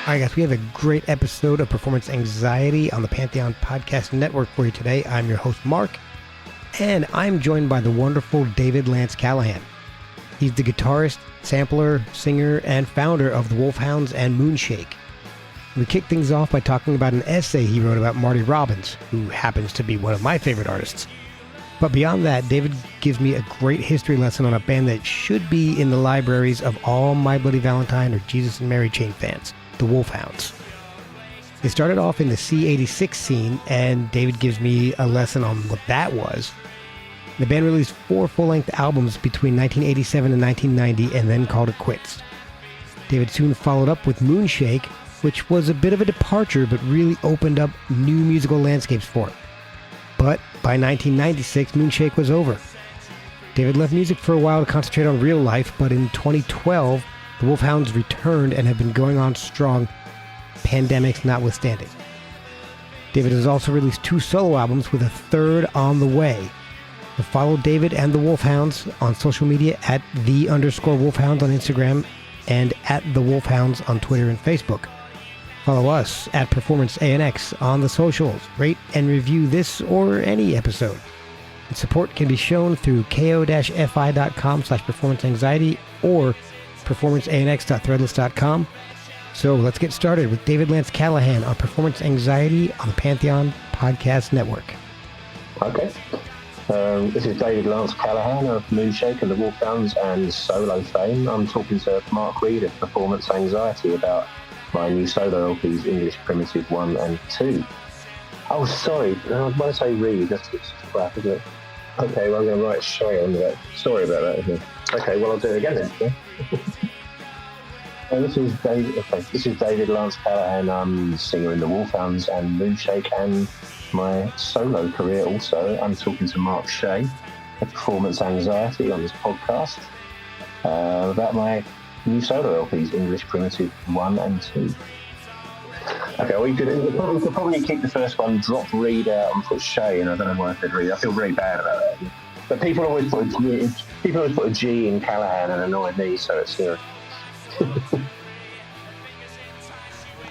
All right, guys, we have a great episode of Performance Anxiety on the Pantheon Podcast Network for you today. I'm your host, Mark, and I'm joined by the wonderful David Lance Callahan. He's the guitarist, sampler, singer, and founder of the Wolfhounds and Moonshake. We kick things off by talking about an essay he wrote about Marty Robbins, who happens to be one of my favorite artists. But beyond that, David gives me a great history lesson on a band that should be in the libraries of all My Bloody Valentine or Jesus and Mary Chain fans, the Wolfhounds. They started off in the C86 scene, and David gives me a lesson on what that was. The band released 4 full-length albums between 1987 and 1990 and then called it quits. David soon followed up with Moonshake, which was a bit of a departure but really opened up new musical landscapes for him. But by 1996, Moonshake was over. David left music for a while to concentrate on real life, but in 2012, the Wolfhounds returned and have been going on strong, pandemics notwithstanding. David has also released 2 solo albums with a third on the way. So follow David and the Wolfhounds on social media at @the_Wolfhounds on Instagram and at the Wolfhounds on Twitter and Facebook. Follow us at Performance ANX on the socials. Rate and review this or any episode. And support can be shown through ko-fi.com/performanceanxiety or performanceanx.threadless.com. So let's get started with David Lance Callahan on Performance Anxiety on the Pantheon Podcast Network. Okay. This is David Lance Callahan of Moonshake and the Wolfhounds and solo fame. I'm talking to Mark Reed of Performance Anxiety about my new solo LPs, English Primitive 1 and 2. Oh, sorry. When I say Reed, that's crap, isn't it? Okay, well, I'm going to write Shay on that. Sorry about that. Okay, well, I'll do it again then. This is David Lance Callahan. I'm singer in the Wolfhounds and Moonshake, and my solo career also. I'm talking to Mark Shea of Performance Anxiety on this podcast about my new solo LPs, English Primitive 1 and 2. Okay, well, you could probably keep the first one, drop Reed out and put Shea, and I don't know why I said Reed. I feel really bad about that. But people always put a G in Callahan and annoy me, so it's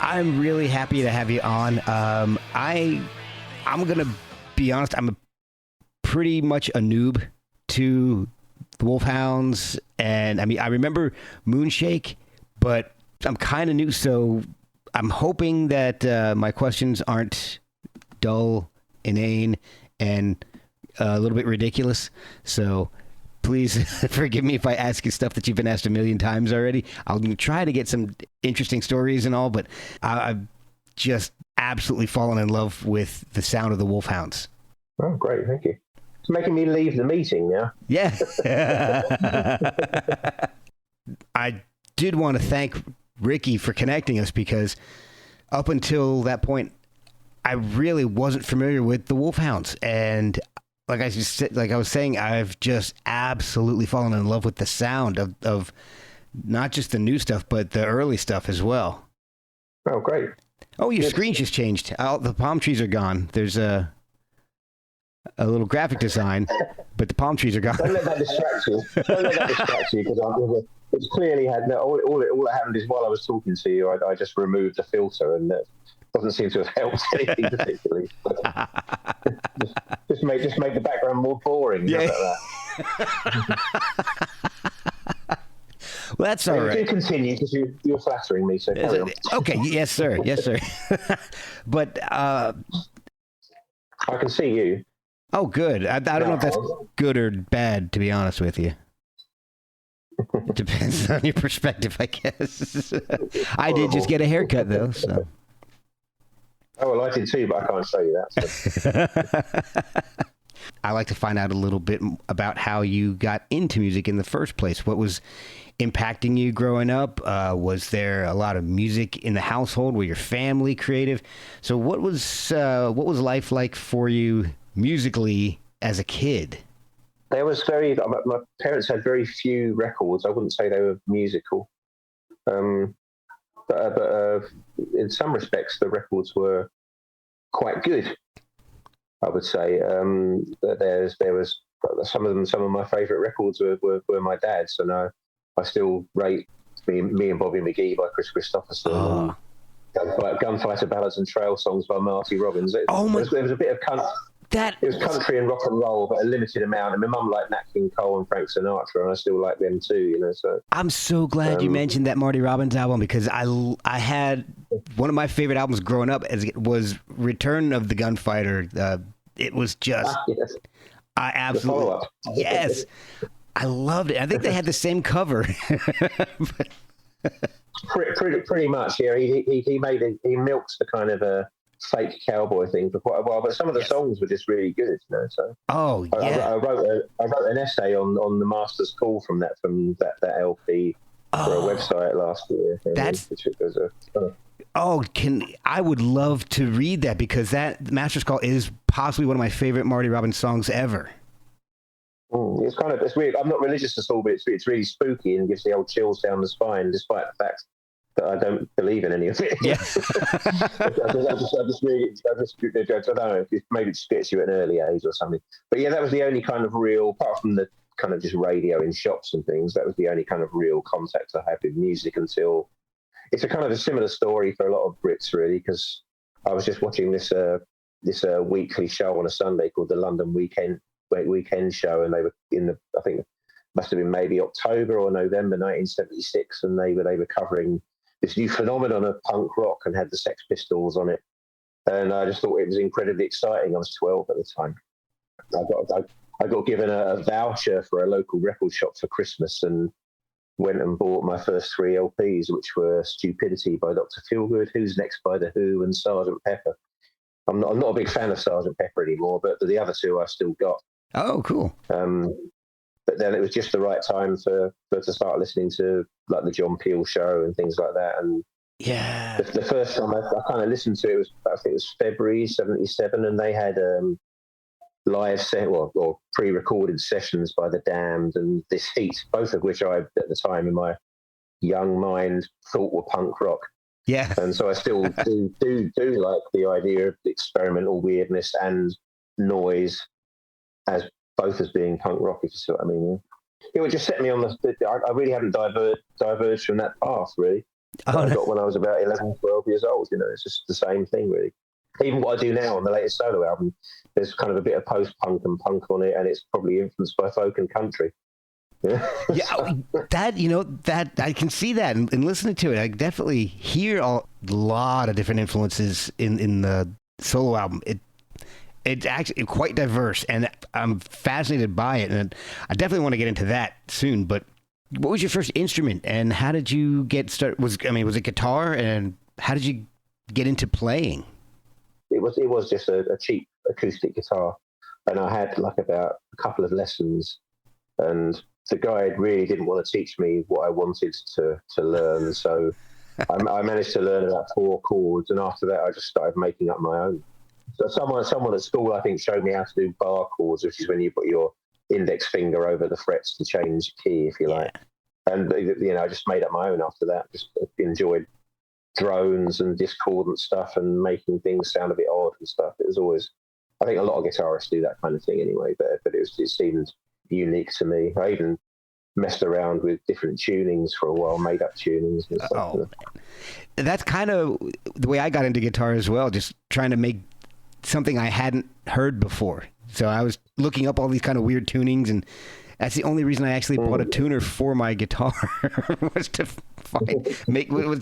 I'm really happy to have you on. I'm going to be honest, I'm pretty much a noob to the Wolfhounds, and I mean, I remember Moonshake, but I'm kind of new, so I'm hoping that my questions aren't dull, inane, and a little bit ridiculous. So please forgive me if I ask you stuff that you've been asked a million times already. I'll try to get some interesting stories and all, but I've just absolutely fallen in love with the sound of the Wolfhounds. Oh, great. Thank you. It's making me leave the meeting now. Yeah. I did want to thank Ricky for connecting us, because up until that point, I really wasn't familiar with the Wolfhounds. And like I was saying, I've just absolutely fallen in love with the sound of not just the new stuff, but the early stuff as well. Oh, great. Oh, your screen just changed. The palm trees are gone. There's a little graphic design, but the palm trees are gone. Don't let that distract you. Because it's clearly had no. All that happened is while I was talking to you, I just removed the filter, and it doesn't seem to have helped anything particularly. just make the background more boring. Yeah. Well, that's all right. Do continue, because you're flattering me. So carry on. Okay. Yes, sir. Yes, sir. But I can see you. Oh, good. I don't know if that's good or bad, to be honest with you. It depends on your perspective, I guess. I did just get a haircut, though. So. Oh, well, I did too, but I can't show you that. So. I like to find out a little bit about how you got into music in the first place. What was impacting you growing up? Was there a lot of music in the household? Were your family creative? So what was life like for you musically as a kid? There was my parents had very few records. I wouldn't say they were musical. But in some respects, the records were quite good, I would say. There was some of my favourite records were my dad's, and I still rate me and Bobby McGee by Chris Christopherson. Gunfighter Ballads and Trail Songs by Marty Robbins. There was a bit of country. It was country and rock and roll, but a limited amount. And my mum liked Nat King Cole and Frank Sinatra, and I still like them too. So I'm so glad you mentioned that Marty Robbins album, because I had one of my favorite albums growing up was Return of the Gunfighter. It was just yes. I absolutely yes, I loved it. I think they had the same cover. Pretty much, yeah. He milked the kind of a fake cowboy thing for quite a while, but some of the songs were just really good, So I wrote an essay on the Master's Call from that LP for a website last year. I would love to read that, because that Master's Call is possibly one of my favorite Marty Robbins songs ever. It's weird. I'm not religious at all, but it's really spooky and gives the old chills down the spine, despite the fact that I don't believe in any of it. Yeah. I don't know. Maybe it just gets you at an early age or something. But yeah, that was the only kind of real, apart from the kind of just radio in shops and things, that was the only kind of real contact I had with music until. It's a kind of a similar story for a lot of Brits, really, because I was just watching this weekly show on a Sunday called the London Weekend Show, and they were I think it must have been maybe October or November 1976, and they were covering this new phenomenon of punk rock and had the Sex Pistols on it, and I just thought it was incredibly exciting. I was 12 at the time. I got given a voucher for a local record shop for Christmas, and went and bought my first 3 LPs, which were Stupidity by Dr. Feelgood, Who's Next by The Who, and Sgt. Pepper. I'm not a big fan of Sgt. Pepper anymore, but the other 2 I still got. Oh, cool. But then it was just the right time to start listening to like the John Peel Show and things like that. And yeah, the first time I kind of listened to it I think it was February '77, and they had live or pre-recorded sessions by The Damned and This Heat, both of which I at the time in my young mind thought were punk rock. Yeah, and so I still do like the idea of experimental weirdness and noise as both as being punk rock, if you see what I mean. It would just set me on I really hadn't diverged from that path, really. I got when I was about 11, 12 years old. It's just the same thing, really. Even what I do now on the latest solo album, there's kind of a bit of post-punk and punk on it, and it's probably influenced by folk and country. Yeah, that I can see that and listening to it. I definitely hear a lot of different influences in the solo album. It's actually quite diverse, and I'm fascinated by it, and I definitely want to get into that soon. But what was your first instrument, and how did you get started? Was it guitar, and how did you get into playing? It was just a cheap acoustic guitar, and I had like about a couple of lessons, and the guide really didn't want to teach me what I wanted to learn, so I managed to learn about 4 chords, and after that I just started making up my own. So someone at school, I think, showed me how to do bar chords, which is when you put your index finger over the frets to change key, if you like. And I just made up my own after that. Just enjoyed drones and discordant stuff and making things sound a bit odd and stuff. It was always, I think a lot of guitarists do that kind of thing anyway, but it seemed unique to me. I even messed around with different tunings for a while, made up tunings and stuff. That's kind of the way I got into guitar as well, just trying to make something I hadn't heard before. So I was looking up all these kind of weird tunings, and that's the only reason I actually bought a tuner for my guitar was to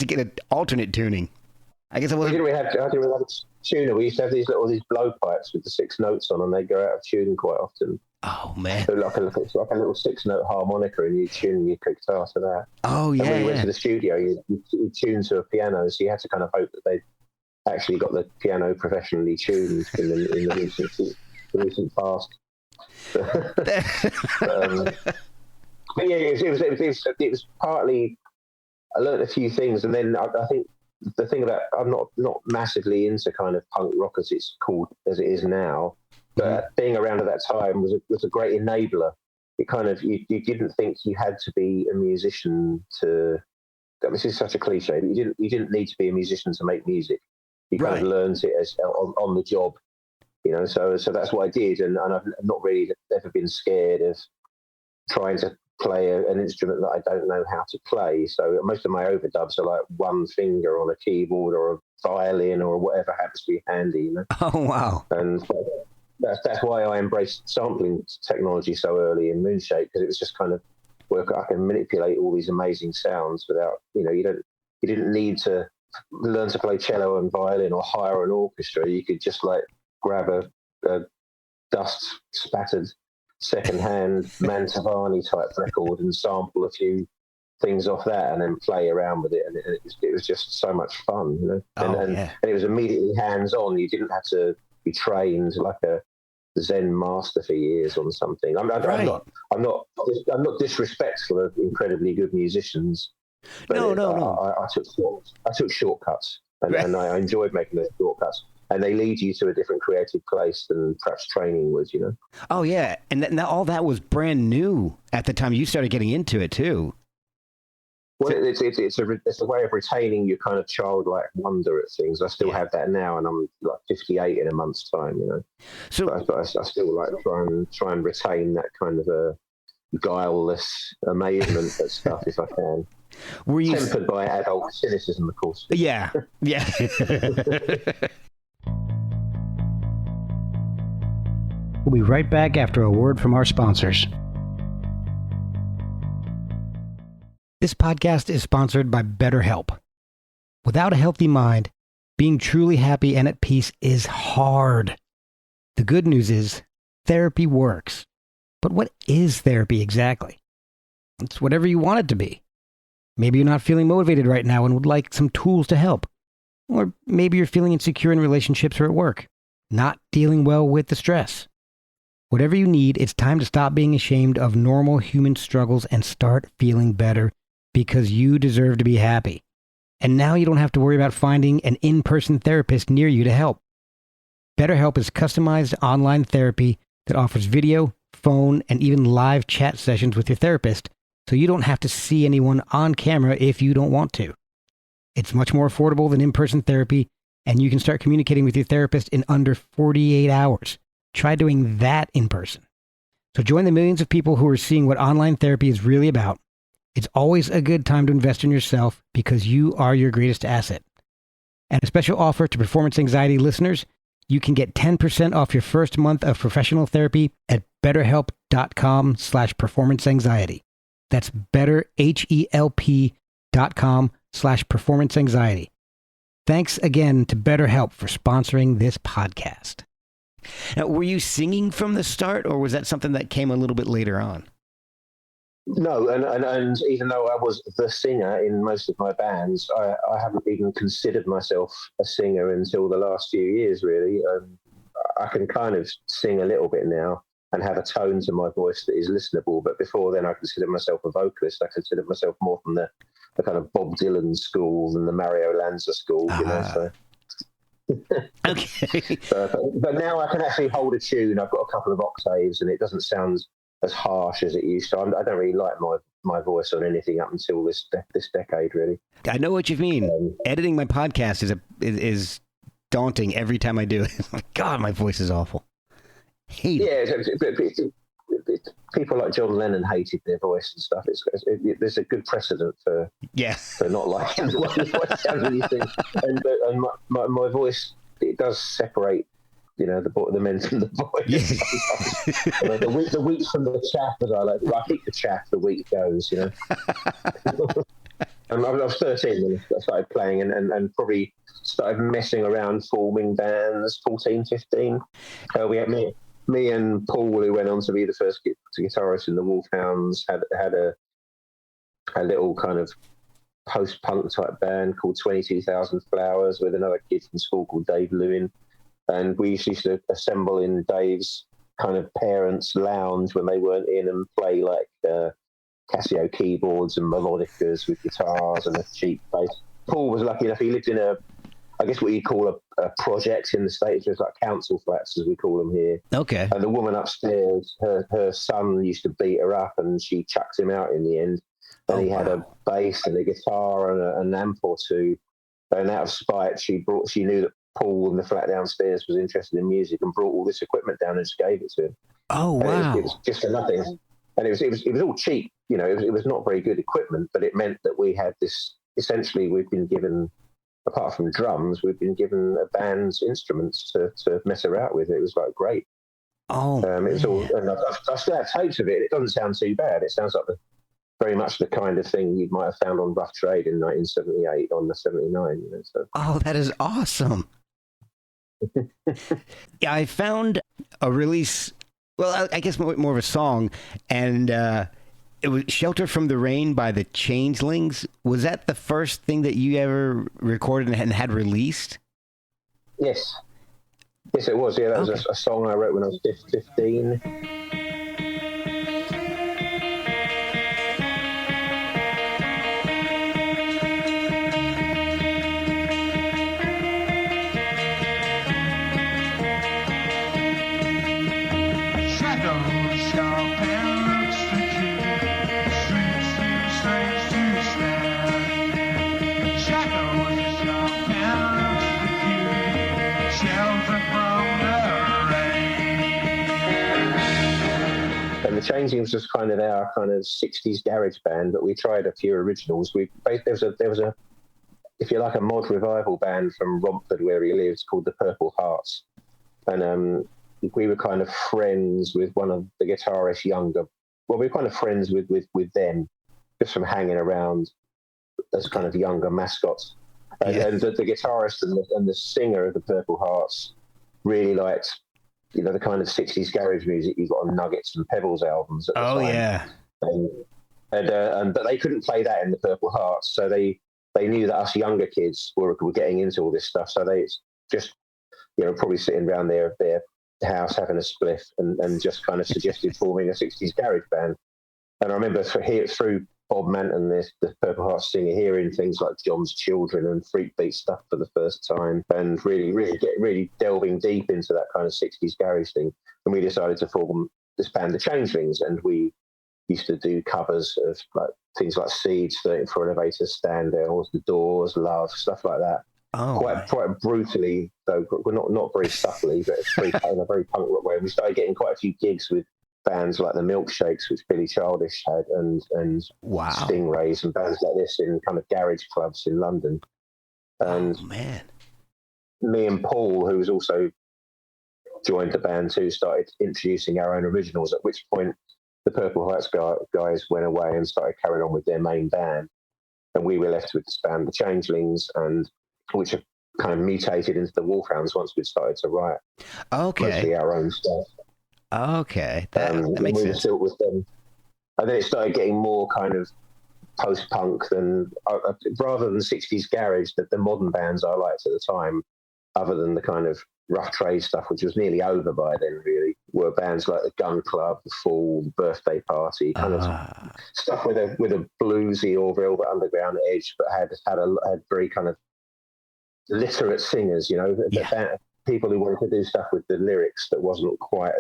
get an alternate tuning. I guess I wasn't. How did we have a tuner? We used to have these blowpipes with the 6 notes on, and they go out of tune quite often. Oh man! So like a little 6-note harmonica, and you tune your guitar to that. Oh yeah! And when you went to the studio, you tuned to a piano, so you had to kind of hope that they actually got the piano professionally tuned in the recent past. But yeah, it was partly I learned a few things, and then I think the thing about I'm not massively into kind of punk rock as it's called as it is now, but being around at that time was a great enabler. It kind of you didn't think you had to be a musician to. This is such a cliche, but you didn't need to be a musician to make music. You kind of learned it as on the job, So that's what I did, and I've not really ever been scared of trying to play an instrument that I don't know how to play. So most of my overdubs are like one finger on a keyboard or a violin or whatever happens to be handy, you know. Oh, wow. And that's why I embraced sampling technology so early in Moonshake, because it was just kind of work. I can manipulate all these amazing sounds without, you didn't need to learn to play cello and violin or hire an orchestra. You could just like grab a dust spattered secondhand Mantovani type record and sample a few things off that and then play around with it, and it was just so much fun, you know. And it was immediately hands on. You didn't have to be trained like a Zen master for years on something. I'm not disrespectful of incredibly good musicians. But no. I took shortcuts, and I enjoyed making those shortcuts. And they lead you to a different creative place than perhaps training was, you know. Oh yeah, and all that was brand new at the time you started getting into it too. Well, it's a way of retaining your kind of childlike wonder at things. I still have that now, and I'm like 58 in a month's time, you know. So but I still like try and retain that kind of a guileless amazement at stuff if I can. Were you tempered by adult cynicism, of course? Yeah. We'll be right back after a word from our sponsors. This podcast is sponsored by BetterHelp. Without a healthy mind, being truly happy and at peace is hard. The good news is therapy works. But what is therapy exactly? It's whatever you want it to be. Maybe you're not feeling motivated right now and would like some tools to help. Or maybe you're feeling insecure in relationships or at work, not dealing well with the stress. Whatever you need, it's time to stop being ashamed of normal human struggles and start feeling better, because you deserve to be happy. And now you don't have to worry about finding an in-person therapist near you to help. BetterHelp is customized online therapy that offers video, phone, and even live chat sessions with your therapist, so you don't have to see anyone on camera if you don't want to. It's much more affordable than in-person therapy, and you can start communicating with your therapist in under 48 hours. Try doing that in person. So join the millions of people who are seeing what online therapy is really about. It's always a good time to invest in yourself because you are your greatest asset. And a special offer to Performance Anxiety listeners, you can get 10% off your first month of professional therapy at betterhelp.com/performanceanxiety. That's betterhelp.com/performanceanxiety. Thanks again to BetterHelp for sponsoring this podcast. Now, were you singing from the start, or was that something that came a little bit later on? No, and even though I was the singer in most of my bands, I haven't even considered myself a singer until the last few years, really. I can kind of sing a little bit now and have a tone to my voice that is listenable, but before then I considered myself a vocalist. I considered myself more from the kind of Bob Dylan school than the Mario Lanza school, you know, so... Okay. But now I can actually hold a tune. I've got a couple of octaves, and it doesn't sound as harsh as it used to. I don't really like my voice on anything up until this decade, really. I know what you mean. Editing my podcast is daunting every time I do it. God, my voice is awful. People like John Lennon hated their voice and stuff. There's a good precedent for not liking the way the voice sounds when you sing. And my voice, it does separate, you know, the men from the boys. Yeah. the wheat from the chaff, as I like. I keep the chaff, the wheat goes, you know. I was 13 when I started playing and probably started messing around, forming bands, 14, 15. We had me and Paul, who went on to be the first guitarist in the Wolfhounds, had a little kind of post-punk type band called 22,000 Flowers with another kid from school called Dave Lewin. And we used to assemble in Dave's kind of parents' lounge when they weren't in and play like Casio keyboards and melodicas with guitars and a cheap bass. Paul was lucky enough, he lived in I guess what you call a project in the States, just like council flats, as we call them here. Okay. And the woman upstairs, her son used to beat her up, and she chucked him out in the end. And he had a bass and a guitar and an amp or two. And out of spite, she knew that Paul in the flat downstairs was interested in music and brought all this equipment down and just gave it to him. Oh, wow. It was just for nothing. And it was all cheap. it was not very good equipment, but it meant that we had this. Essentially, we've been given, apart from drums, we've been given a band's instruments to mess around with. It was like great. Oh, it was all, and I still have tapes of it. It doesn't sound too bad. It sounds like very much the kind of thing you might have found on Rough Trade in 1978 on the 79. So. Oh, that is awesome. Yeah, I found a release. Well, I guess more of a song, and it was "Shelter from the Rain" by the Changelings. Was that the first thing that you ever recorded and had released? Yes. Yes, it was. Yeah, that was a song I wrote when I was 15. The Changelings was kind of our kind of 60s garage band, but we tried a few originals. There was a if you like, a mod revival band from Romford where he lives called the Purple Hearts, and we were kind of friends with one of the guitarists younger. Well, we were kind of friends with them just from hanging around as kind of younger mascots. And the guitarist and the singer of the Purple Hearts really liked, the kind of 60s garage music you got on Nuggets and Pebbles albums at the time. Yeah. But they couldn't play that in the Purple Hearts, so they knew that us younger kids were getting into all this stuff, so they just, probably sitting around their house having a spliff and just kind of suggested forming a 60s garage band. And I remember through Bob Manton, the Purple Hearts singer, hearing things like John's Children and Freak Beat stuff for the first time, and really delving deep into that kind of 60s garage thing. And we decided to form this band, the Changelings, and we used to do covers of like things like Seeds, 34 Elevators, Stand Doors, The Doors, Love, stuff like that. Oh, quite brutally, though. We're not very subtly, but it's in a very punk rock way. And we started getting quite a few gigs with bands like the Milkshakes, which Billy Childish had, and wow. Stingrays and bands like this in kind of garage clubs in London. And me and Paul, who was also joined the band too, started introducing our own originals, at which point the Purple Hearts guys went away and started carrying on with their main band. And we were left with this band, the Changelings, and which have kind of mutated into the Wolfhounds once we'd started to write mostly our own stuff. Okay, that makes sense. Still with them. And then it started getting more kind of post-punk than, rather than 60s garage, the modern bands I liked at the time, other than the kind of Rough Trade stuff, which was nearly over by then, really, were bands like the Gun Club, the Fall, Birthday Party, kind of stuff with a bluesy or Velvet Underground edge, but had very kind of literate singers, people who wanted to do stuff with the lyrics that wasn't quite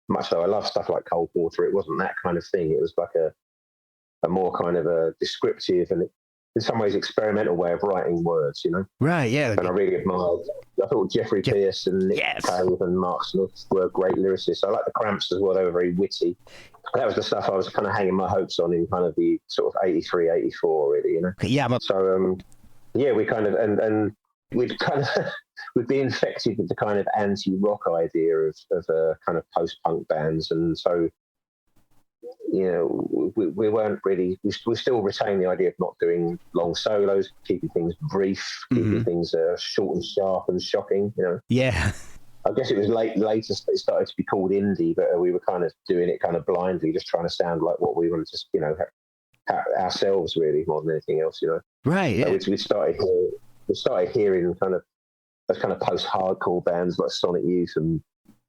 much though. I love stuff like Cold Water. It wasn't that kind of thing. It was like a more kind of a descriptive and in some ways experimental way of writing words, Right, yeah. And I really admired. I thought Jeffrey Pierce and Nick Cave and Mark Smith were great lyricists. I like the Cramps as well. They were very witty. That was the stuff I was kind of hanging my hopes on in kind of the sort of 83, 84, really, Yeah. So, we kind of, and we'd kind of, we'd be infected with the kind of anti-rock idea of kind of post-punk bands. And so, we weren't really, we still retain the idea of not doing long solos, keeping things brief, keeping things short and sharp and shocking, Yeah. I guess it was later it started to be called indie, but we were kind of doing it kind of blindly, just trying to sound like what we wanted to, ourselves really more than anything else, Right. Yeah. We started hearing kind of those kind of post-hardcore bands like Sonic Youth and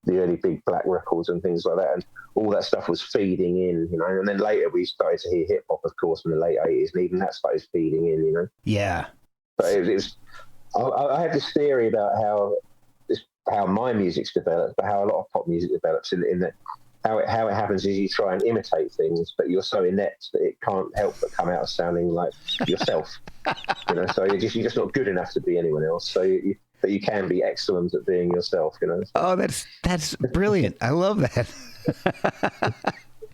the early Big Black records and things like that, and all that stuff was feeding in, and then later we started to hear hip hop, of course, in the late 80s, and even that started feeding in, Yeah. But it was I had this theory about how my music's developed, but how a lot of pop music develops in that how it happens is you try and imitate things, but you're so inept that it can't help but come out sounding like yourself. So you're just not good enough to be anyone else. So but you can be excellent at being yourself. Oh, that's brilliant. I love that.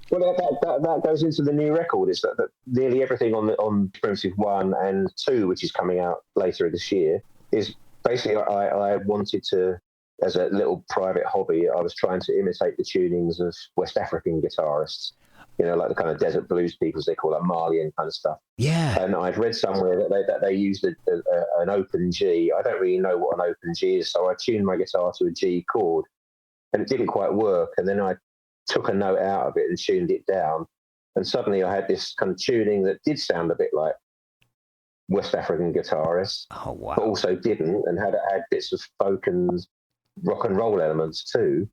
Well, that goes into the new record. Is that nearly everything on Primitive 1 and 2, which is coming out later this year, is basically I wanted to, as a little private hobby, I was trying to imitate the tunings of West African guitarists. Like the kind of desert blues people, as they call it, Malian kind of stuff. Yeah. And I'd read somewhere that they used an open G. I don't really know what an open G is, so I tuned my guitar to a G chord, and it didn't quite work. And then I took a note out of it and tuned it down, and suddenly I had this kind of tuning that did sound a bit like West African guitarists, Oh, wow. but also didn't, and had bits of folk and rock and roll elements too.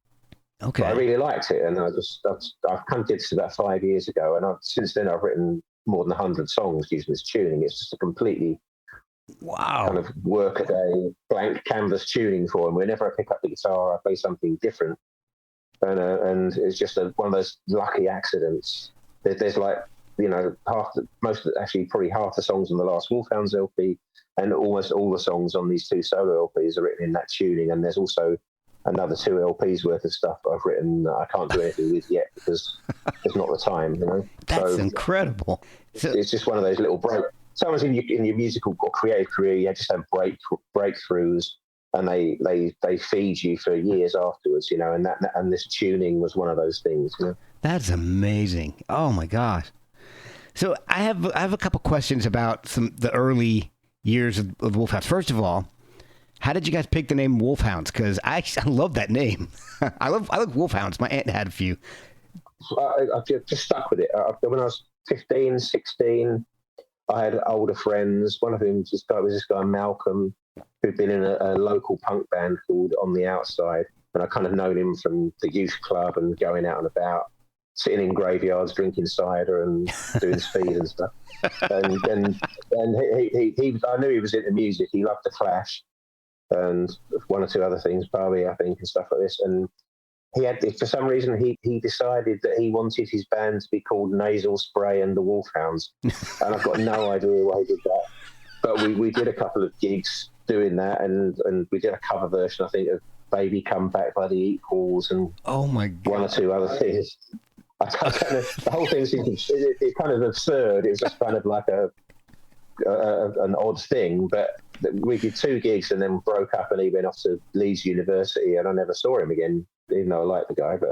Okay. But I really liked it, and I've kind of did this about 5 years ago, and since then I've written more than 100 songs using this tuning. It's just a completely kind of work-a-day blank canvas tuning for them. Whenever I pick up the guitar, I play something different. And it's just one of those lucky accidents. There's like, probably half the songs on the last Wolfhounds LP, and almost all the songs on these 2 solo LPs are written in that tuning. And there's also another 2 LPs worth of stuff I've written that I can't do anything with yet because there's not the time, That's incredible. It's just one of those little sometimes in your musical or creative career, you just have breakthroughs. And they feed you for years afterwards, and this tuning was one of those things. That's amazing. Oh my gosh. So I have a couple questions about the early years of Wolfhounds. First of all, how did you guys pick the name Wolfhounds? Because I love that name. I love Wolfhounds. My aunt had a few. I've just stuck with it. When I was 15, 16, I had older friends. One of them was this guy Malcolm, who'd been in a local punk band called On the Outside, and I kind of known him from the youth club and going out and about, sitting in graveyards, drinking cider and doing speed and stuff. And he I knew he was into music. He loved the Clash and one or 2 other things, Bowie, I think, and stuff like this. And for some reason, he decided that he wanted his band to be called Nasal Spray and the Wolfhounds, and I've got no idea why he did that. But we did a couple of gigs doing that, and we did a cover version, I think, of Baby Come Back by the Equals, and oh my God, 1 or 2 other things. The whole thing seems kind of absurd. It was just kind of like an odd thing, but we did 2 gigs and then broke up, and he went off to Leeds University, and I never saw him again, even though I liked the guy. But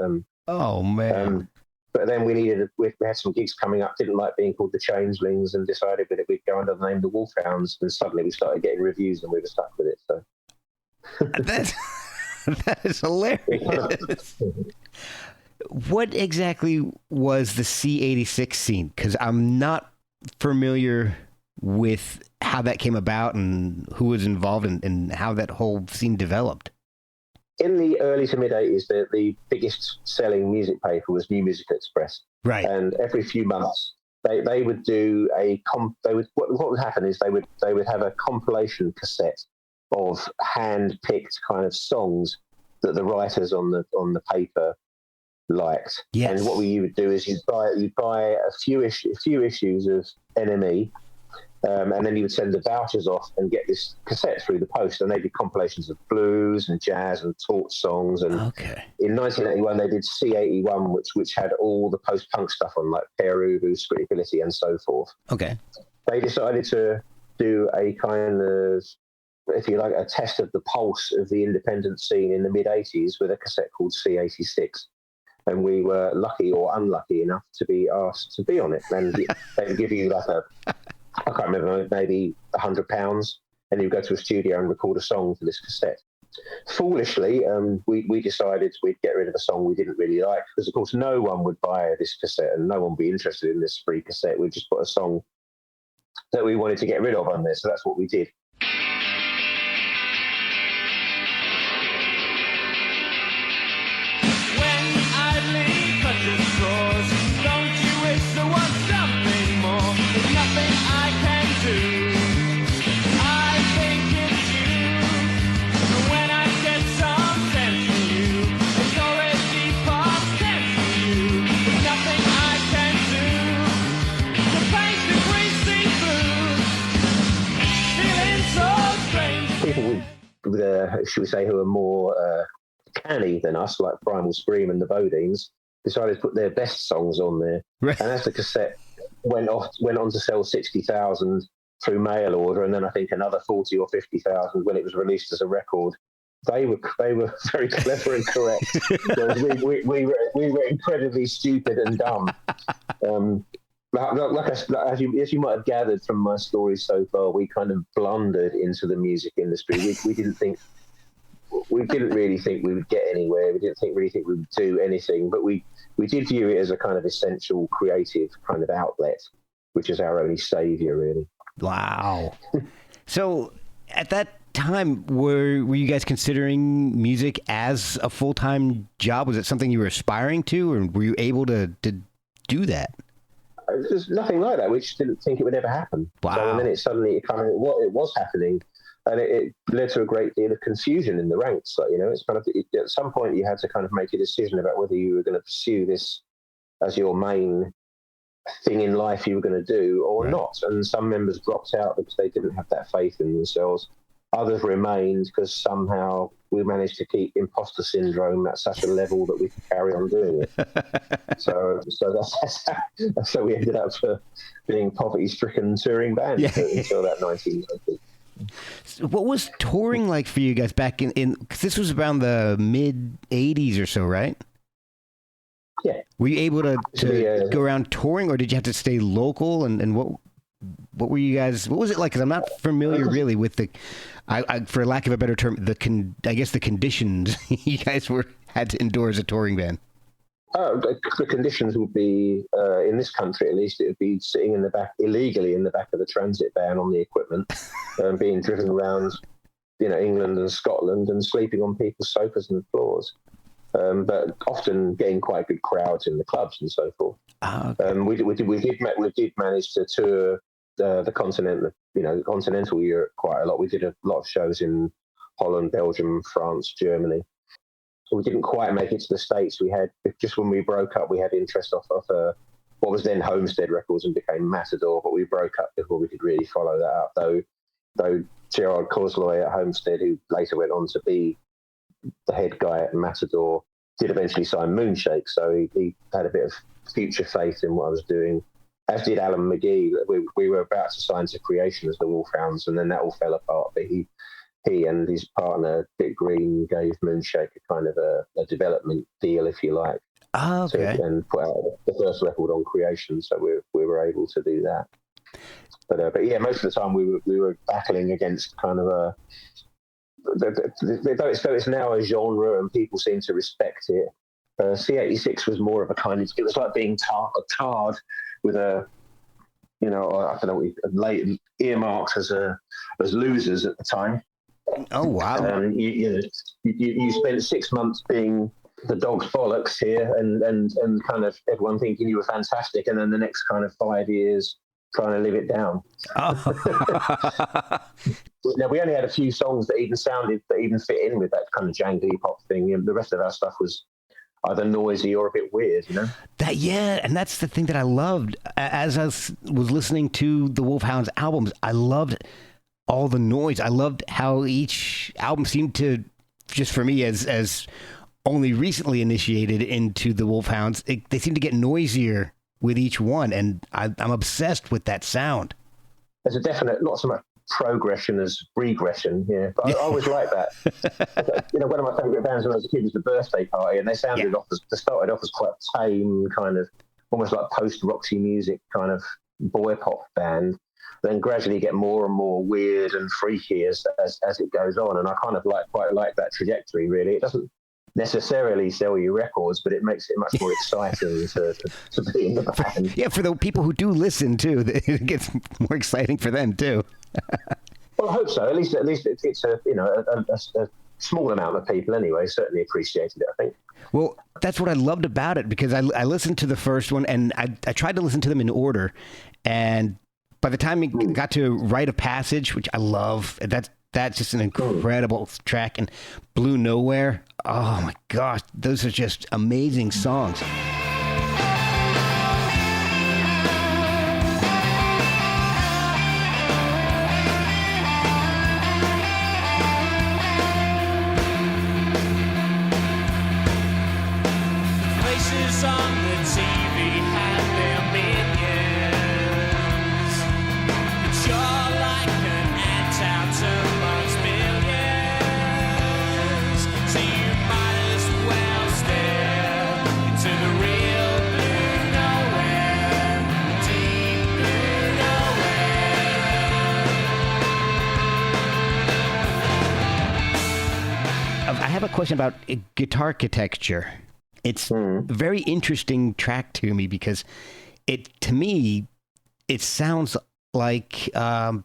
oh man. But then we had some gigs coming up, didn't like being called the Changelings, and decided that we'd go under the name the Wolfhounds, and suddenly we started getting reviews and we were stuck with it. So that is hilarious. What exactly was the C86 scene? Because I'm not familiar with how that came about and who was involved and how that whole scene developed. In the early to mid 80s, the biggest selling music paper was New Music Express. Right. And every few months, they would do what would happen is they would have a compilation cassette of hand-picked kind of songs that the writers on the paper liked. Yes. And what you would do is you'd buy a few issues of NME. And then you would send the vouchers off and get this cassette through the post, and they'd be compilations of blues and jazz and torch songs. And in 1981, they did C81, which had all the post-punk stuff on, like Perubu, Scriptability, and so forth. Okay. They decided to do a kind of, if you like, a test of the pulse of the independent scene in the mid-80s with a cassette called C86. And we were lucky or unlucky enough to be asked to be on it. And they'd give you like I can't remember, maybe £100, and you go to a studio and record a song for this cassette. Foolishly, we decided we'd get rid of a song we didn't really like, because of course no one would buy this cassette and no one would be interested in this free cassette. We just put a song that we wanted to get rid of on there, so that's what we did. Should we say, who are more canny than us, like Primal Scream and the Bodines, decided to put their best songs on there. Right. And as the cassette went on to sell 60,000 through mail order, and then I think another 40 or 50,000 when it was released as a record. They were very clever and correct. Whereas we were incredibly stupid and dumb. As you might have gathered from my stories so far, we kind of blundered into the music industry. We didn't really think we would get anywhere. We didn't really think we would do anything, but we did view it as a kind of essential creative kind of outlet, which is our only savior, really. Wow. So at that time, were you guys considering music as a full-time job? Was it something you were aspiring to, or were you able to do that? There's nothing like that. We just didn't think it would ever happen. Wow. So, and then it was happening, and it led to a great deal of confusion in the ranks. Like, it's kind of at some point you had to kind of make a decision about whether you were going to pursue this as your main thing in life you were going to do or not. And some members dropped out because they didn't have that faith in themselves. Others remained because somehow we managed to keep imposter syndrome at such a level that we could carry on doing it. so that's how we ended up being poverty-stricken touring band until that 1990. So what was touring like for you guys back in because this was around the mid-'80s or so, right? Yeah. Were you able to go around touring, or did you have to stay local? And what were you guys? What was it like? Because I'm not familiar really with for lack of a better term, the conditions you guys had to endure as a touring band. The conditions would be in this country, at least, it would be sitting illegally in the back of the transit van on the equipment, being driven around, England and Scotland, and sleeping on people's sofas and floors. But often getting quite good crowds in the clubs and so forth. Oh, okay. We did manage to tour the continent, continental Europe quite a lot. We did a lot of shows in Holland, Belgium, France, Germany. So we didn't quite make it to the States. We had, just when we broke up, we had interest off what was then Homestead Records and became Matador, but we broke up before we could really follow that up. Though Gerard Cosloy at Homestead, who later went on to be the head guy at Matador, did eventually sign Moonshake, so he had a bit of future faith in what I was doing, as did Alan McGee. We were about to sign to Creation as the Wolfhounds, and then that all fell apart, but he and his partner Dick Green gave Moonshake a kind of a development deal, if you like. Oh, okay. And put out the first record on Creation, so we were able to do that. But yeah, most of the time we were battling against kind of though it's now a genre and people seem to respect it. C86 was more of a kind of, it was like being tarred with I don't know, earmarked as losers at the time. Oh wow! You spent 6 months being the dog's bollocks here, and kind of everyone thinking you were fantastic, and then the next kind of 5 years trying to live it down. Oh. Now, we only had a few songs that even fit in with that kind of jangly pop thing, and the rest of our stuff was either noisy or a bit weird, And that's the thing that I loved. As I was listening to the Wolfhounds albums, I loved all the noise. I loved how each album seemed to, just for me as only recently initiated into the Wolfhounds, they seem to get noisier with each one, and I'm obsessed with that sound. There's a definite, not so much progression as regression here, but I always like that. One of my favourite bands when I was a kid was The Birthday Party, and they started off as quite tame, kind of almost like post-Roxy music kind of boy pop band, then gradually get more and more weird and freaky as it goes on, and I kind of quite like that trajectory, really. It doesn't necessarily sell you records, but it makes it much more exciting to be in the band. Yeah, for the people who do listen too, it gets more exciting for them too. Well, I hope so. At least it's a small amount of people anyway certainly appreciated it, I think. Well, that's what I loved about it, because I listened to the first one, and I tried to listen to them in order, and by the time it got to Rite of Passage, which I love, that's just an incredible track, and Blue Nowhere, oh my gosh, those are just amazing songs. voices on the TV have their minions, but you're like an ant out amongst millions, so you might as well stare into the real blue nowhere, deep blue nowhere. I have a question about guitar architecture. It's a very interesting track to me because to me, it sounds like an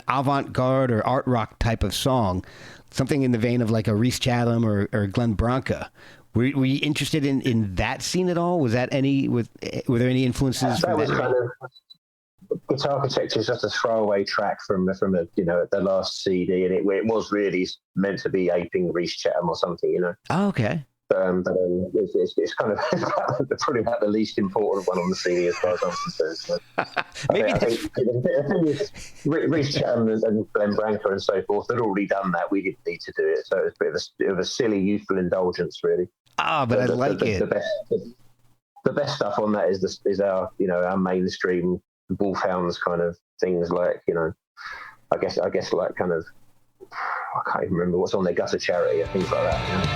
avant-garde or art rock type of song, something in the vein of like a Rhys Chatham or Glenn Branca. Were you interested in that scene at all? Was that were there any influences from that? Kind of, guitar architecture is just a throwaway track from the last CD, and it was really meant to be aping Rhys Chatham or something, Oh, okay. It's kind of probably about the least important one on the CD as far as I'm concerned. So Maybe I think Rhys Chatham and Glenn Branca and so forth had already done that. We didn't need to do it, so it's a bit of a silly, youthful indulgence, really. Ah, but I like it. The best stuff on that is our our mainstream Wolfhounds kind of things, like I guess like kind of, I can't even remember what's on their Gutter Charity and things like that.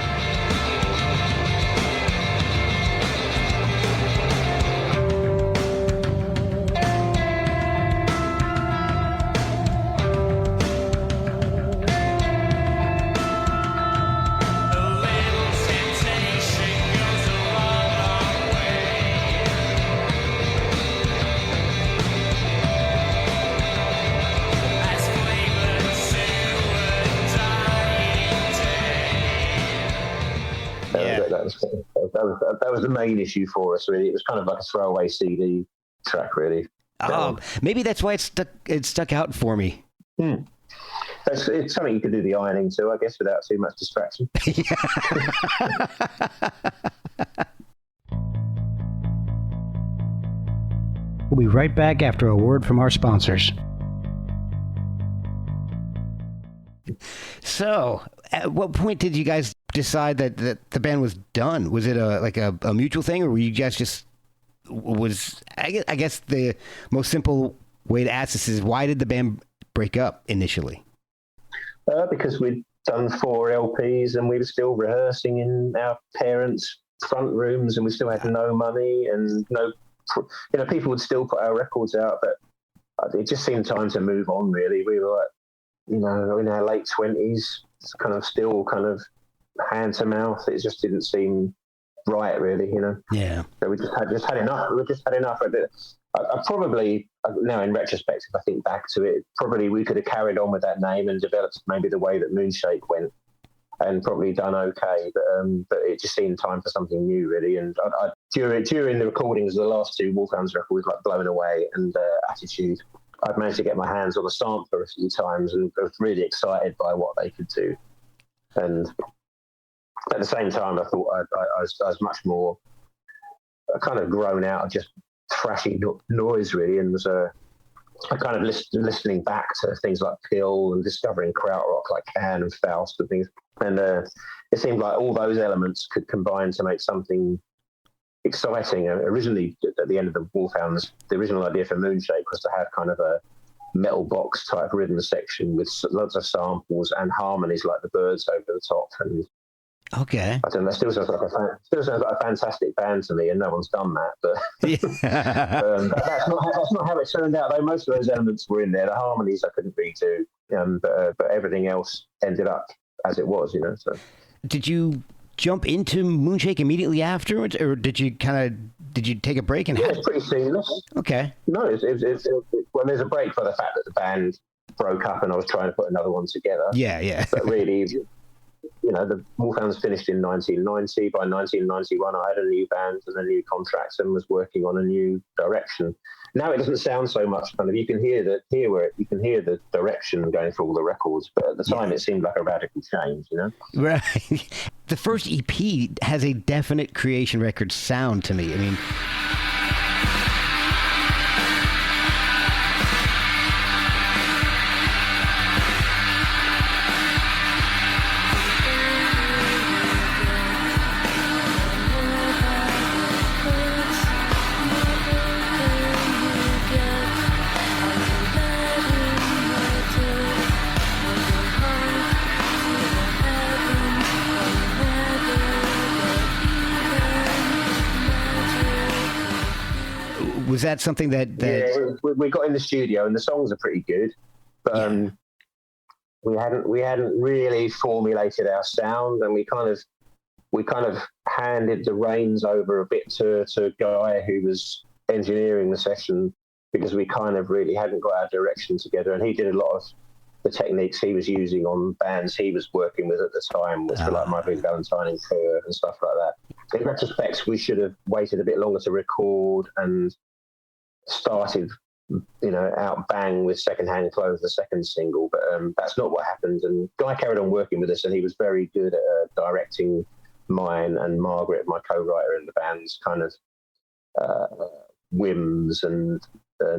That was the main issue for us, really. It was kind of like a throwaway CD track, really. Oh, maybe that's why it stuck out for me. It's something you could do the ironing to, I guess, without too much distraction. We'll be right back after a word from our sponsors. So, at what point did you guys decide that the band was done? Was it a mutual thing, or were you guys I guess the most simple way to ask this is, why did the band break up initially? Because we'd done 4 LPs and we were still rehearsing in our parents' front rooms, and we still had no money and people would still put our records out, but it just seemed time to move on, really. We were in our late 20s, kind of still kind of hand to mouth. It just didn't seem right, really, Yeah. So we just had enough. We just had enough of it. I probably, now in retrospect, if I think back to it, probably we could have carried on with that name and developed maybe the way that Moonshake went, and probably done okay. But it just seemed time for something new, really. And during the recordings of the last 2 Wolfhounds records, like Blown Away and Attitude, I've managed to get my hands on a sampler a few times, and I was really excited by what they could do. And at the same time, I thought I was much more kind of grown out of just thrashy noise, really, and was I kind of listening back to things like Pill and discovering krautrock like Callahan and Faust and things. And it seemed like all those elements could combine to make something exciting. Originally, at the end of the Wolfhounds, the original idea for Moonshake was to have kind of a metal box type rhythm section with lots of samples and harmonies like the Birds over the top. And okay, I don't know, still sounds like a fantastic band to me, and no one's done that. But that's not how it turned out. Though most of those elements were in there. The harmonies I couldn't really do, but everything else ended up as it was. So did you jump into Moonshake immediately afterwards, or did you take a break? It's pretty seamless. Okay. No, well, there's a break for the fact that the band broke up and I was trying to put another one together. Yeah. But really, the Wolfhounds finished in 1990. By 1991, I had a new band and a new contract and was working on a new direction. Now it doesn't sound so much kind of, you can hear the direction going through all the records, but at the time it seemed like a radical change, Right. The first EP has a definite Creation Records sound to me. I mean, Was that something that Yeah, we got in the studio and the songs are pretty good, but we hadn't really formulated our sound, and we kind of handed the reins over a bit to a guy who was engineering the session, because we kind of really hadn't got our direction together, and he did a lot of the techniques he was using on bands he was working with at the time, which were like My Big Valentine and Curve and stuff like that. In retrospect, we should have waited a bit longer to record and started, out bang with Secondhand Clothes, the second single, but that's not what happened. And Guy carried on working with us, and he was very good at directing mine and Margaret, my co-writer in the band's kind of whims and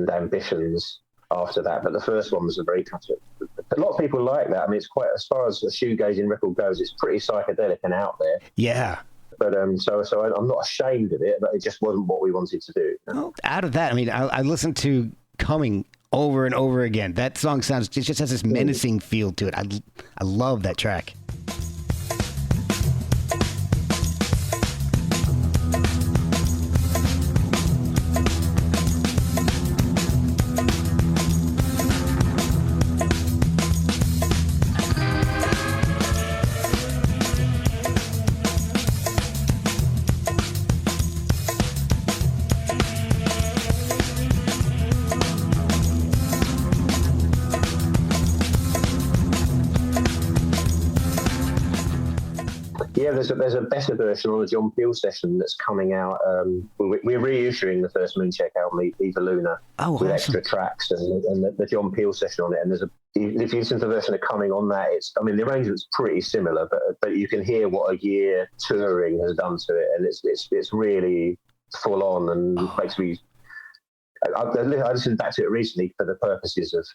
ambitions after that. But the first one was a very touching. A lot of people like that. I mean, it's quite, as far as the shoegazing record goes, it's pretty psychedelic and out there. Yeah. But so I'm not ashamed of it, but it just wasn't what we wanted to do. Well, out of that, I mean, I listened to Coming over and over again. That song it just has this menacing feel to it. I love that track. Yeah, there's a better version on the John Peel session that's coming out. We're reissuing the first Moonshake album, Eva Luna, with extra tracks and the John Peel session on it. And if you listen to the version of Coming on that, the arrangement's pretty similar, but you can hear what a year touring has done to it, and it's really full on and makes me. I listened back to it recently for the purposes of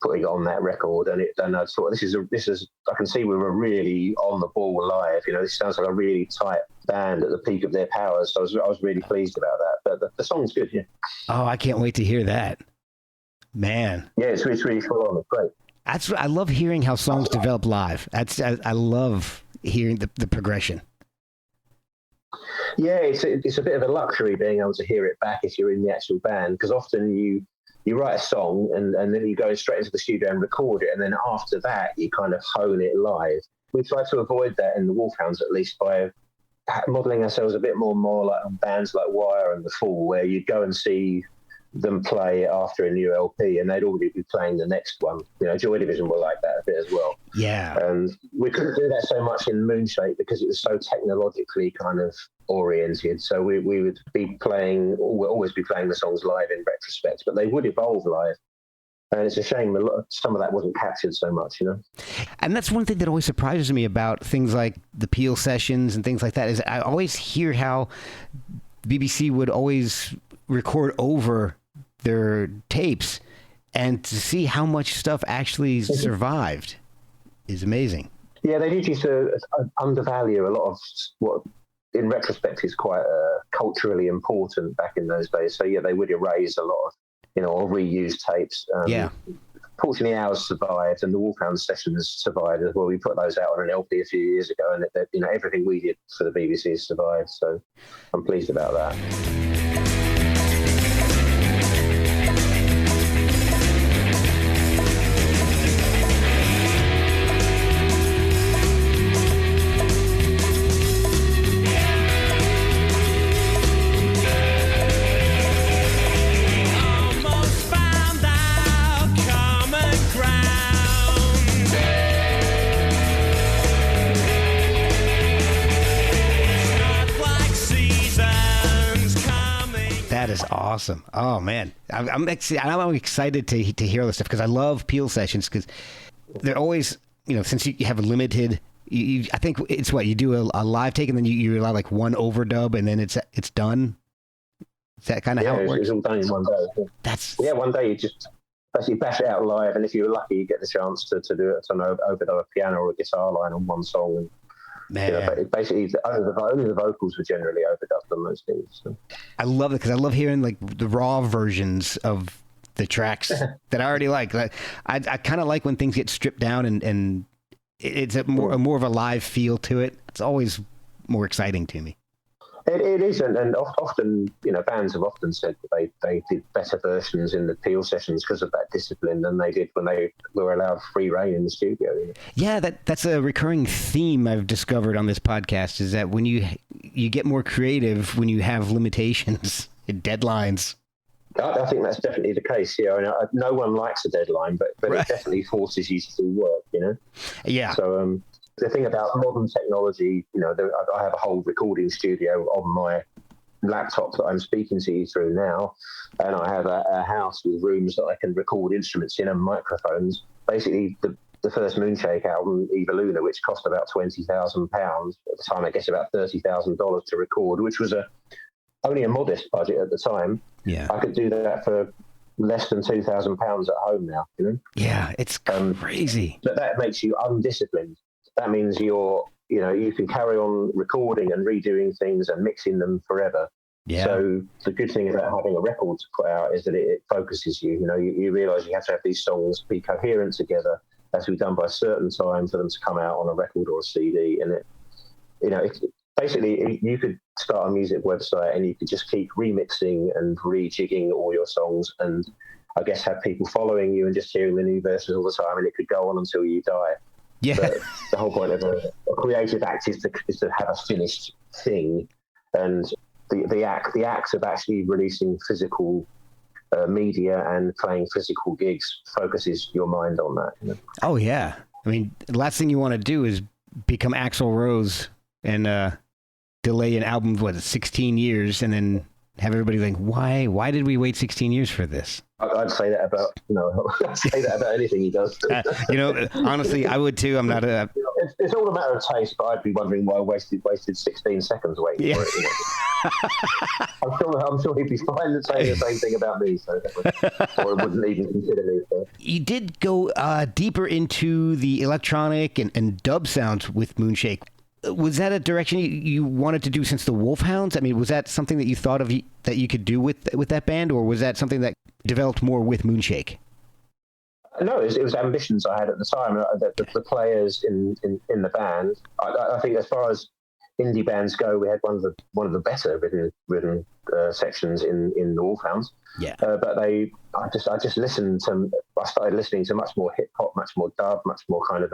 putting it on that record, and I thought this is I can see we were really on the ball live. This sounds like a really tight band at the peak of their powers. So I was really pleased about that. But the song's good, yeah. Oh, I can't wait to hear that, man. Yeah, it's really full on. It's great. I love hearing how songs develop live. I love hearing the progression. Yeah, it's a bit of a luxury being able to hear it back if you're in the actual band, because often you write a song and then you go straight into the studio and record it, and then after that you kind of hone it live. We try to avoid that in the Wolfhounds, at least, by modelling ourselves a bit more like on bands like Wire and The Fall, where you go and see them play after a new LP and they'd already be playing the next one. Joy Division were like that a bit as well. Yeah. And we couldn't do that so much in Moonshake because it was so technologically kind of oriented. So we would be always be playing the songs live in retrospect, but they would evolve live. And it's a shame some of that wasn't captured so much, And that's one thing that always surprises me about things like the Peel sessions and things like that, is I always hear how BBC would always record over their tapes, and to see how much stuff actually survived is amazing. Yeah, they did used to undervalue a lot of what, in retrospect, is quite culturally important back in those days. So, yeah, they would erase a lot of, or reuse tapes. Fortunately, ours survived, and the Wolfhounds sessions survived as well. We put those out on an LP a few years ago, and everything we did for the BBC survived. So I'm pleased about that. That is awesome. Oh man, I'm excited to hear all this stuff, because I love Peel sessions, because they're always, since you have a limited, I think it's what you do a live take, and then you allow like one overdub, and then it's done. Is that kind of how it works? It's all done in one day. One day you just basically bash it out live, and if you're lucky, you get the chance to do it on overdub a piano or a guitar line on one song. And, basically, only the vocals were generally overdubbed on those things. So. I love it, because I love hearing like the raw versions of the tracks that I already like. I kind of like when things get stripped down and it's more of a live feel to it. It's always more exciting to me. It is, and often, bands have often said that they did better versions in the Peel sessions because of that discipline than they did when they were allowed free reign in the studio. Yeah, that's a recurring theme I've discovered on this podcast, is that when you get more creative when you have limitations and deadlines. I think that's definitely the case. No one likes a deadline, but Right. It definitely forces you to do work. Yeah. So the thing about modern technology, I have a whole recording studio on my laptop that I'm speaking to you through now, and I have a house with rooms that I can record instruments in and microphones. Basically, the first Moonshake album, Eva Luna, which cost about £20,000 at the time, I guess about $30,000 to record, which was only a modest budget at the time. Yeah. I could do that for less than £2,000 at home now. Yeah, it's crazy. But that makes you undisciplined. That means you can carry on recording and redoing things and mixing them forever. Yeah. So the good thing about having a record to put out is that it focuses you. You realise you have to have these songs be coherent together, as we've done by a certain time for them to come out on a record or a CD. And basically, you could start a music website and you could just keep remixing and rejigging all your songs, and I guess have people following you and just hearing the new versions all the time, and it could go on until you die. Yeah. But the whole point of a creative act is to have a finished thing, and the act of actually releasing physical media and playing physical gigs focuses your mind on that. Oh yeah. I mean, the last thing you want to do is become Axl Rose and delay an album 16 years and then have everybody think, why did we wait 16 years for this? I'd say that about I'd say that about anything he does. Honestly, I would too. I'm not a. It's all a matter of taste, but I'd be wondering why I wasted 16 seconds waiting for it. I'm sure he'd be fine to say the same thing about me, or wouldn't even consider me. So. You did go deeper into the electronic and dub sounds with Moonshake. Was that a direction you wanted to do since the Wolfhounds? I mean, was that something that you thought of that you could do with that band, or was that something that developed more with Moonshake? No, it was ambitions I had at the time. The players in the band, I think, as far as indie bands go, we had one of the better written sections in the Wolfhounds. Yeah. But I started listening to much more hip hop, much more dub, much more kind of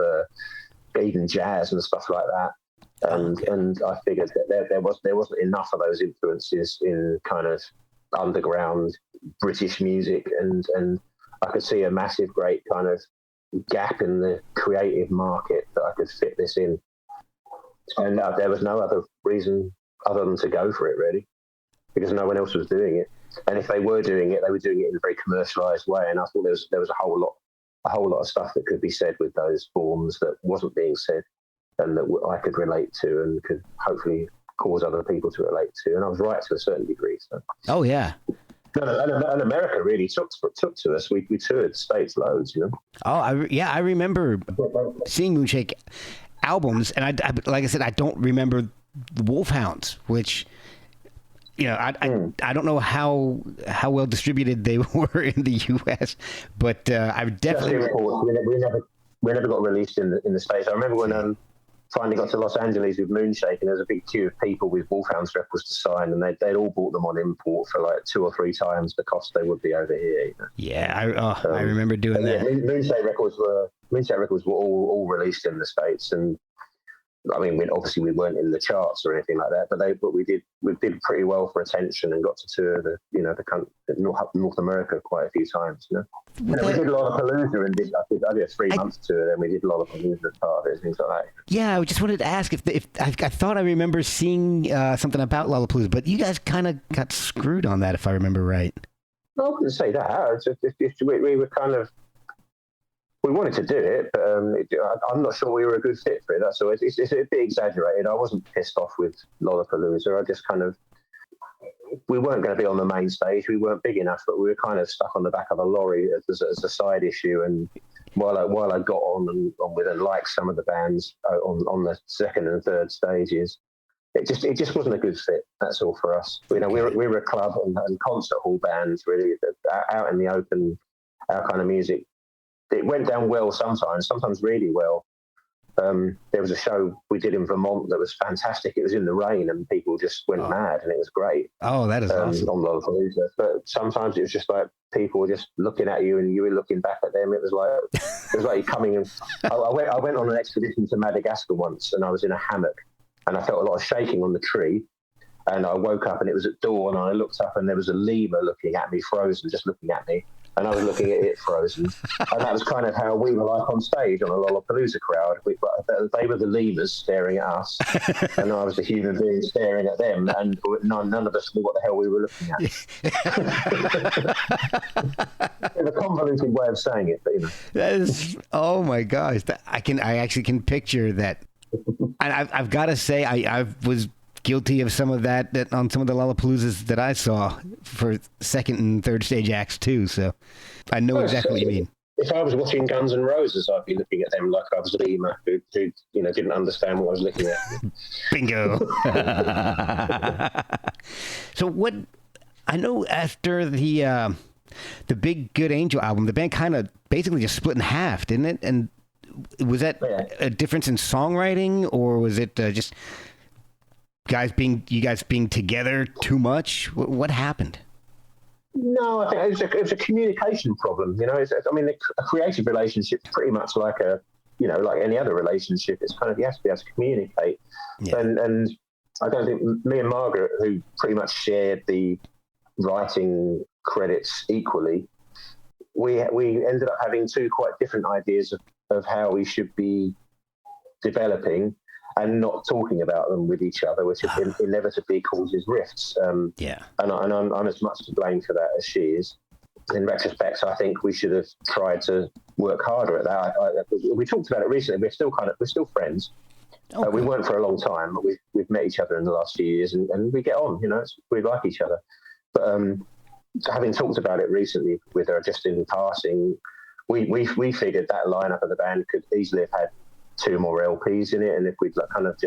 even jazz and stuff like that. And I figured that there wasn't enough of those influences in kind of underground British music, and I could see a massive, great kind of gap in the creative market that I could fit this in. And there was no other reason other than to go for it, really, because no one else was doing it. And if they were doing it, they were doing it in a very commercialised way. And I thought there was a whole lot of stuff that could be said with those forms that wasn't being said, and that I could relate to and could hopefully cause other people to relate to. And I was right to a certain degree. So. Oh, yeah. And America really took to us. We toured the States loads, Oh, I remember seeing Moonshake albums, and I like I said, I don't remember the Wolfhounds, which, I don't know how well distributed they were in the U.S., but I've definitely... We never got released in the States. I remember when finally got to Los Angeles with Moonshake, and there was a big queue of people with Wolfhounds records to sign, and they'd all bought them on import for like 2 or 3 times the cost they would be over here. Yeah, I remember doing that. Yeah, Moonshake records were all released in the States, and I mean, obviously we weren't in the charts or anything like that, but we did pretty well for attention and got to tour the country, North America quite a few times. We did Lollapalooza and I did a 3-month tour, then we did Lollapalooza as part of it, things like that. Yeah, I just wanted to ask if I thought I remember seeing something about Lollapalooza, but you guys kind of got screwed on that, if I remember right. I wouldn't say that. We were kind of. We wanted to do it, but I'm not sure we were a good fit for it. That's all. It's a bit exaggerated. I wasn't pissed off with Lollapalooza. I just kind of, we weren't going to be on the main stage. We weren't big enough, but we were kind of stuck on the back of a lorry as a side issue. And while I got on with and liked some of the bands on the second and third stages, it just wasn't a good fit. That's all for us. We were a club and concert hall bands, really, out in the open, our kind of music. It went down well sometimes really well. There was a show we did in Vermont that was fantastic. It was in the rain and people just went mad, and it was great. Oh, that is awesome. On Lollapalooza. But sometimes it was just like people were just looking at you and you were looking back at them. It was like you coming in. I went on an expedition to Madagascar once, and I was in a hammock, and I felt a lot of shaking on the tree. And I woke up and it was at dawn, and I looked up and there was a lemur looking at me, frozen, just looking at me. And I was looking at it frozen. And that was kind of how we were like on stage on a Lollapalooza crowd. They were the lemurs staring at us, and I was the human being staring at them, and none of us knew what the hell we were looking at. It's a convoluted way of saying it, but you know. That is, oh my gosh. I actually can picture that. And I've got to say, I was guilty of some of that on some of the Lollapaloozas that I saw for second and third stage acts too. So I know exactly what you mean. If I was watching Guns N' Roses, I'd be looking at them like I was a lemur who didn't understand what I was looking at. Bingo. So what I know, after the Big Good Angel album, the band kind of basically just split in half, didn't it? And was that a difference in songwriting, or was it just you guys being together too much? What happened? No, I think it was a communication problem. You know, a creative relationship is pretty much like like any other relationship. It's kind of, you have to be able to communicate. Yeah. And I don't think me and Margaret, who pretty much shared the writing credits equally, we ended up having two quite different ideas of how we should be developing, and not talking about them with each other, which inevitably causes rifts. And I'm as much to blame for that as she is. In retrospect, I think we should have tried to work harder at that. We talked about it recently. We're still friends. Okay. We weren't for a long time, but we've met each other in the last few years, and we get on. You know, we like each other. But having talked about it recently with her, just in passing, we figured that lineup of the band could easily have had 2 more LPs in it, and if we'd kind of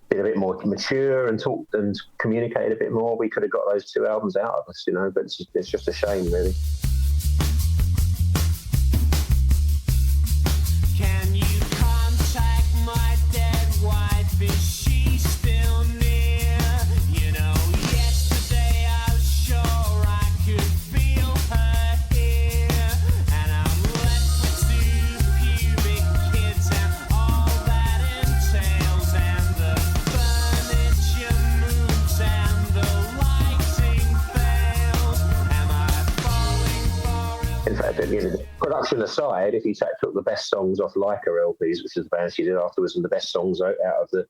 been a bit more mature and talked and communicated a bit more, we could have got those 2 albums out of us, you know. But it's just a shame, really. Can you contact my dead wife? Is she still near? You know, yesterday I was sure I could feel her here, and I'm left with 2 pubic kids and all that entails, and the furniture moves and the lighting fails. Am I falling for it? In fact, production aside, if you took the best songs off Leica LPs, which is the band she did afterwards, and the best songs out of the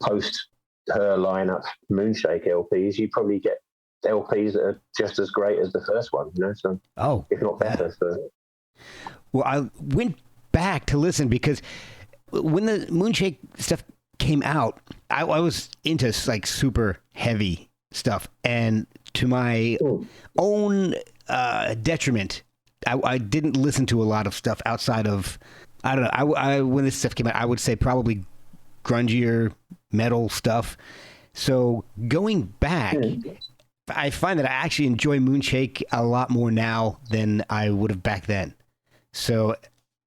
post her lineup Moonshake LPs, you probably get LPs that are just as great as the first one, you know. So, if not better. So. Well, I went back to listen because when the Moonshake stuff came out, I was into like super heavy stuff, and to my own detriment, I didn't listen to a lot of stuff outside of, I don't know, I when this stuff came out, I would say probably grungier metal stuff. So going back, I find that I actually enjoy Moonshake a lot more now than I would have back then. So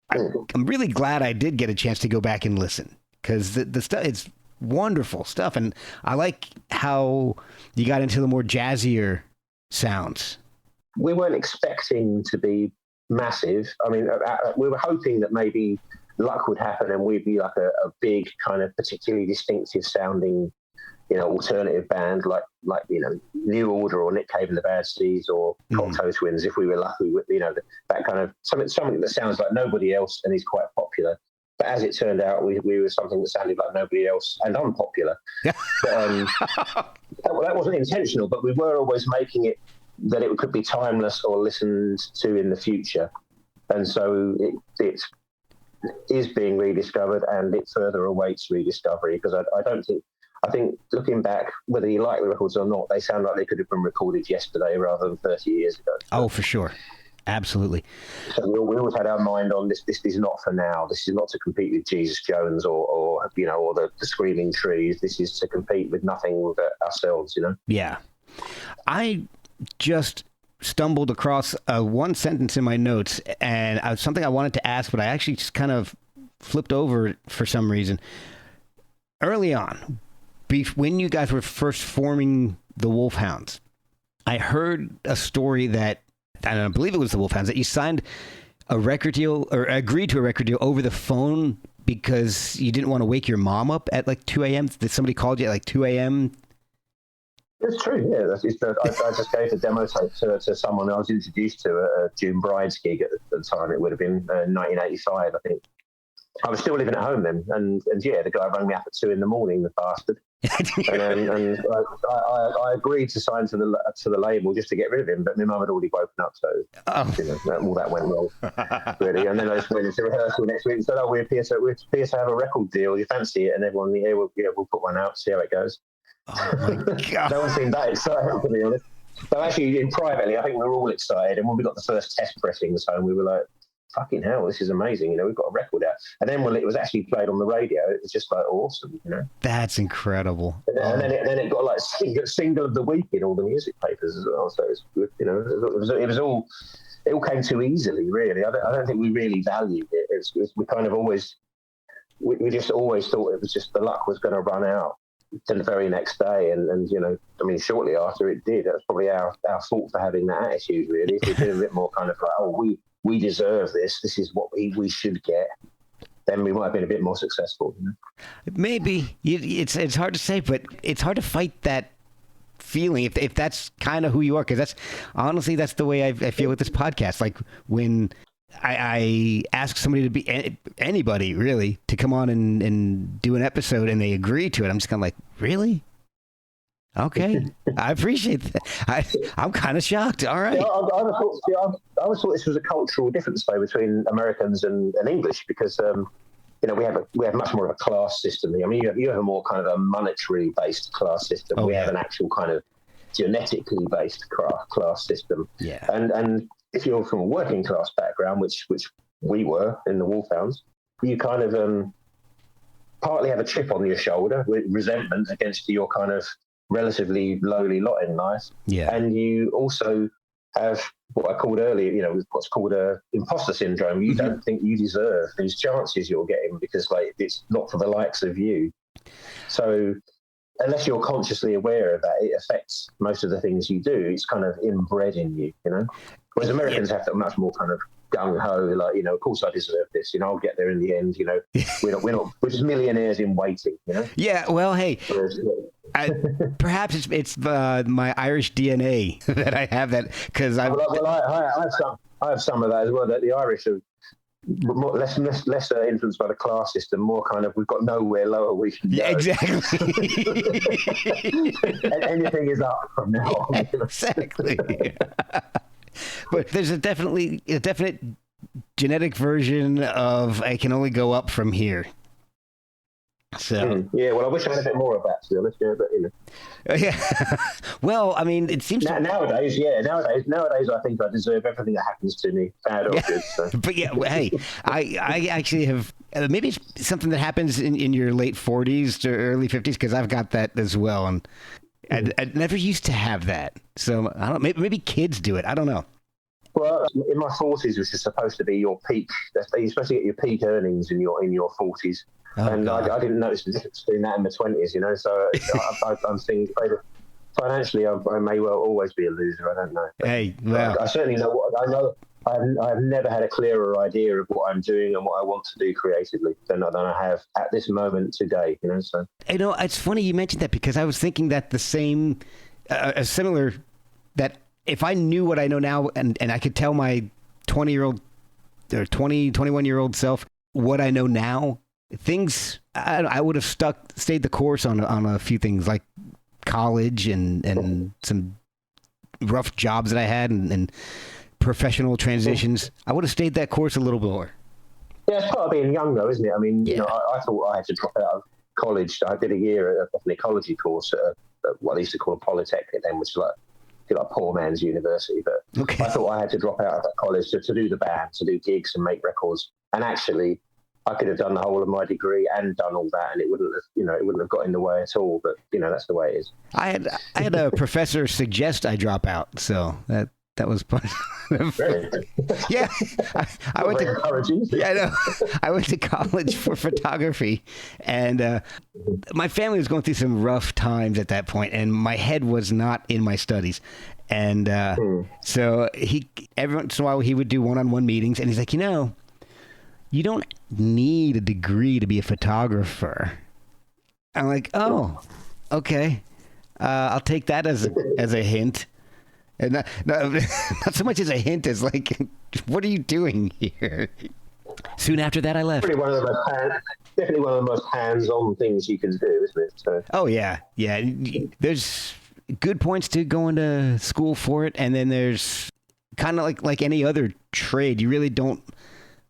I'm really glad I did get a chance to go back and listen, because the stuff, it's wonderful stuff. And I like how you got into the more jazzier sounds. We weren't expecting to be massive. I mean, we were hoping that maybe luck would happen and we'd be like a big kind of particularly distinctive sounding, you know, alternative band like New Order or Nick Cave and the Bad Seeds or Cocteau Twins, if we were lucky, you know, that kind of something that sounds like nobody else and is quite popular. But as it turned out, we were something that sounded like nobody else and unpopular. But, that wasn't intentional, but we were always making it that it could be timeless or listened to in the future. And so it is being rediscovered, and it further awaits rediscovery, because I think looking back, whether you like the records or not, they sound like they could have been recorded yesterday rather than 30 years ago. Oh, for sure. Absolutely. So we always had our mind on this. This is not for now. This is not to compete with Jesus Jones or the Screaming Trees. This is to compete with nothing but ourselves, you know? Yeah. I just stumbled across one sentence in my notes, and something I wanted to ask, but I actually just kind of flipped over for some reason. Early on, when you guys were first forming the Wolfhounds, I heard a story that, I don't believe it was the Wolfhounds, that you signed a record deal or agreed to a record deal over the phone because you didn't want to wake your mom up at like 2 a.m. That somebody called you at like 2 a.m. It's true, yeah. I just gave the demo tape to someone I was introduced to at a June Bride's gig at the time. It would have been 1985, I think. I was still living at home then, and yeah, the guy rang me up at 2 a.m, the bastard. and I agreed to sign to the label just to get rid of him, but my mum had already woken up, so all that went wrong, really. And then I just went into rehearsal next week and said, "Oh, we're here to have a record deal. You fancy it?" And everyone, we'll put one out, see how it goes. Oh my God! No one seemed that excited, to be honest. So actually, privately, I think we were all excited, and when we got the first test pressings home, we were like, fucking hell, this is amazing, we've got a record out. And then when it was actually played on the radio, it was just like awesome, That's incredible. And then it got like single of the week in all the music papers as well, so it's good, it all came too easily, really. I don't think we really valued it. We kind of always, we just always thought it was just the luck was going to run out to the very next day, and shortly after it did. That was probably our fault for having that attitude, really. If we'd been a bit more kind of like, we deserve this is what we should get, then we might have been a bit more successful. Maybe. It's hard to say, but it's hard to fight that feeling if that's kind of who you are, because that's the way I feel with this podcast. Like when I ask somebody to be anybody really to come on and do an episode and they agree to it, I'm just kind of like, really? Okay, I appreciate that. I'm kind of shocked. All right. I always thought this was a cultural difference, though, between Americans and English, because we have much more of a class system. I mean, you have a more kind of a monetary based class system. We have an actual kind of genetically based class system. Yeah. And if you're from a working class background, which we were in the Wolfhounds, you kind of partly have a chip on your shoulder with resentment against your kind of relatively lowly lot in life. Yeah. And you also have what I called earlier, what's called imposter syndrome. You don't think you deserve these chances you're getting because it's not for the likes of you. So unless you're consciously aware of that, it affects most of the things you do. It's kind of inbred in you, Whereas Americans have that much more kind of gung-ho, like, of course I deserve this, I'll get there in the end, we're just millionaires in waiting, Yeah, well, hey, perhaps it's my Irish DNA that I have that, because I have some of that as well, that the Irish are more, less influenced by the class system, more kind of, we've got nowhere lower we can go. Yeah, exactly. And anything is up from now on. Exactly. But there's a definite genetic version of I can only go up from here. So yeah, well, I wish I had a bit more of that, to be honest. But yeah. Well, I mean, it seems nowadays, I think I deserve everything that happens to me, bad or good. So. But yeah, hey, I actually have maybe it's something that happens in your late 40s to early 50s, because I've got that as well, and I never used to have that. So I don't. Maybe kids do it. I don't know. Well, in my 40s, which is supposed to be your peak, you're supposed to get your peak earnings in your 40s. Oh, and I didn't notice the difference between that and my 20s, So I'm thinking financially, I may well always be a loser. I don't know. Hey, well, I certainly know what I know. I've never had a clearer idea of what I'm doing and what I want to do creatively than I have at this moment today. So it's funny you mentioned that, because I was thinking that the same, a similar, that if I knew what I know now, and I could tell my 20-year-old or 21-year-old self what I know now, things I would have stayed the course on a few things like college and some rough jobs that I had and professional transitions. I would have stayed that course a little more. Yeah, it's part of being young, though, isn't it? I mean, I thought I had to drop out of college. I did a year at an ecology course at what they used to call a polytechnic then, which is like poor man's university. But okay. I thought I had to drop out of that college to do the band, to do gigs and make records. And actually, I could have done the whole of my degree and done all that, and it wouldn't have got in the way at all. But that's the way it is. I had a professor suggest I drop out, so that That was fun. Really? Yeah, I went Very to. encouraging. Yeah, I know. I went to college for photography, and my family was going through some rough times at that point, and my head was not in my studies. And so every once in a while, he would do one-on-one meetings, and he's like, you don't need a degree to be a photographer. I'm like, oh, okay. I'll take that as a hint. And not so much as a hint as like, what are you doing here? Soon after that, I left. Definitely one of the most hands-on things you can do, isn't it? So. Oh, yeah. Yeah. There's good points to going to school for it. And then there's kind of like any other trade. You really don't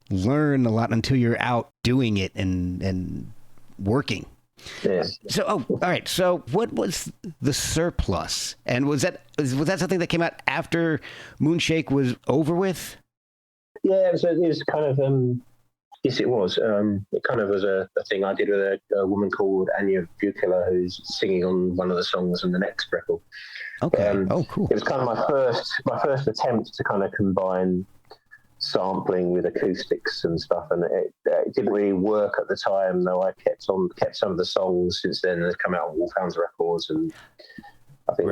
learn a lot until you're out doing it and working. Yeah. So, all right. So, what was the surplus? And was that something that came out after Moonshake was over with? Yeah, it was kind of. Yes, it was. It kind of was a thing I did with a woman called Anya Bukila, who's singing on one of the songs on the next record. Okay. Oh, cool. It was kind of my first attempt to kind of combine sampling with acoustics and stuff, and it didn't really work at the time, though I kept some of the songs since then. They've come out on Wolfhounds records, and I think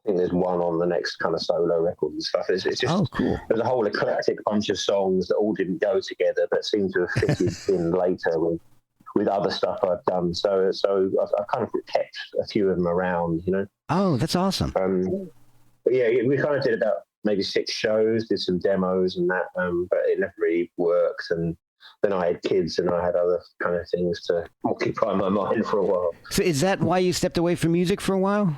there's one on the next kind of solo record and stuff. It's just cool. There's a whole eclectic bunch of songs that all didn't go together but seem to have fitted in later with other stuff I've done. So I've kind of kept a few of them around, Oh, that's awesome. But yeah, we kind of did about maybe 6 shows, did some demos and that, but it never really worked. And then I had kids and I had other kind of things to occupy my mind for a while. So is that why you stepped away from music for a while?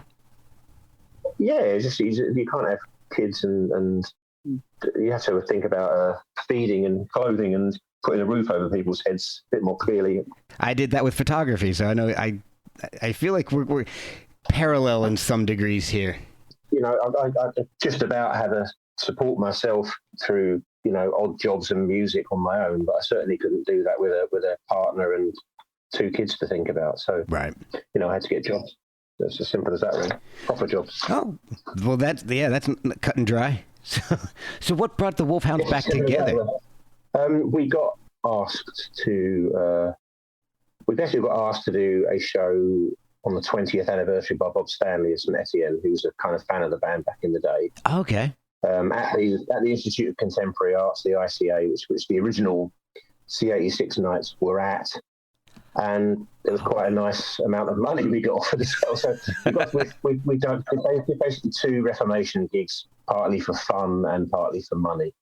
Yeah, it's just you can't have kids and you have to think about feeding and clothing and putting a roof over people's heads a bit more clearly. I did that with photography, so I know I feel like we're parallel in some degrees here. I just about had to support myself through, odd jobs and music on my own, but I certainly couldn't do that with a partner and 2 kids to think about. So, right. I had to get jobs. It's as simple as that, really. Proper jobs. Oh, well, that's cut and dry. So what brought the Wolfhounds back together? We got asked to. We basically got asked to do a show on the 20th anniversary by Bob Stanley of St Etienne, who was a kind of fan of the band back in the day. Okay. At the Institute of Contemporary Arts, the ICA, which the original C86 nights were at, and there was quite a nice amount of money we got offered as well. So we done basically 2 Reformation gigs, partly for fun and partly for money.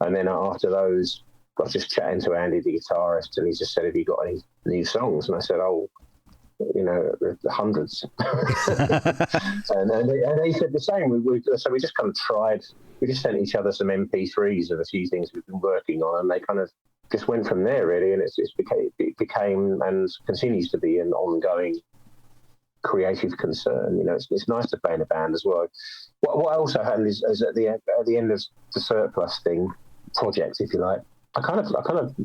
And then after those, I was just chatting to Andy, the guitarist, and he just said, "Have you got any new songs?" And I said, "Oh, the hundreds." and they said the same. So we just kind of tried. We just sent each other some MP3s of a few things we've been working on, and they kind of just went from there, really. And it became and continues to be an ongoing creative concern. It's nice to play in a band as well. What also happened is at the end of the Surplus project, if you like, I kind of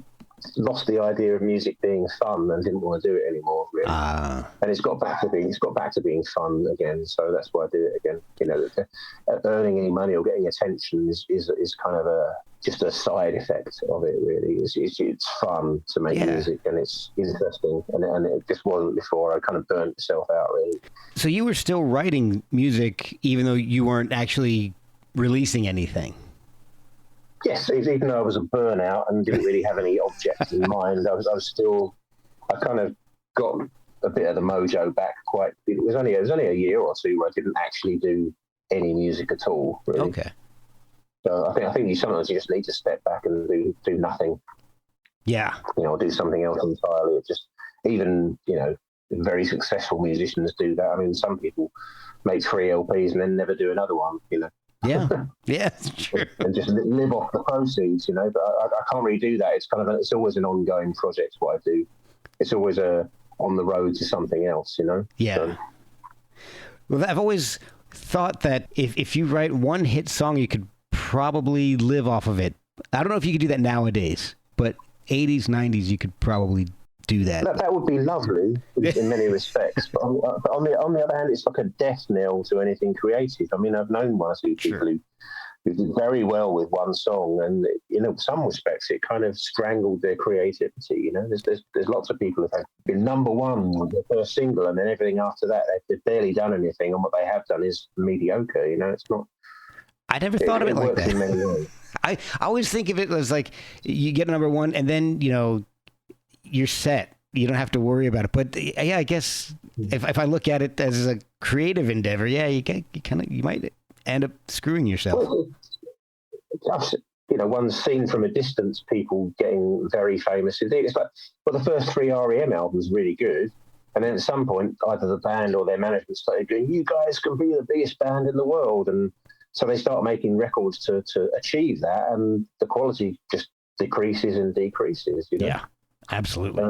lost the idea of music being fun and didn't want to do it anymore, really. And it's got back to being fun again. So that's why I do it again. Earning any money or getting attention is kind of just a side effect of it, really. It's fun to make music, and it's interesting, and it just wasn't before. I kind of burnt myself out, really. So you were still writing music even though you weren't actually releasing anything? Yes, even though I was a burnout and didn't really have any objects in mind, I kind of got a bit of the mojo back. It was only a year or 2 where I didn't actually do any music at all, really. Okay. So I think you sometimes just need to step back and do nothing. Yeah. Do something else entirely. It's just even very successful musicians do that. I mean, some people make 3 LPs and then never do another one. Yeah, that's true. And just live off the proceeds, but I can't really do that. It's it's always an ongoing project. What I do, it's always on the road to something else, Yeah. So. Well, I've always thought that if you write one hit song, you could probably live off of it. I don't know if you could do that nowadays, but 80s, 90s, you could probably do that. That would be lovely in many respects, but on the other hand, it's like a death knell to anything creative. I mean, I've known one or two people who did very well with one song, and in some respects, it kind of strangled their creativity. You know, there's lots of people who have been number one with their first single, and then everything after that, they've barely done anything, and what they have done is mediocre. You know, it's not. I never thought of it like that. In many ways. I always think of it as like you get number one, and then you're set. You don't have to worry about it. But yeah, I guess if I look at it as a creative endeavor, yeah, you might end up screwing yourself. Well, one's seen from a distance people getting very famous. It's like, well, the first 3 REM albums are really good. And then at some point, either the band or their management started going, you guys can be the biggest band in the world. And so they start making records to achieve that. And the quality just decreases and decreases. Yeah, absolutely.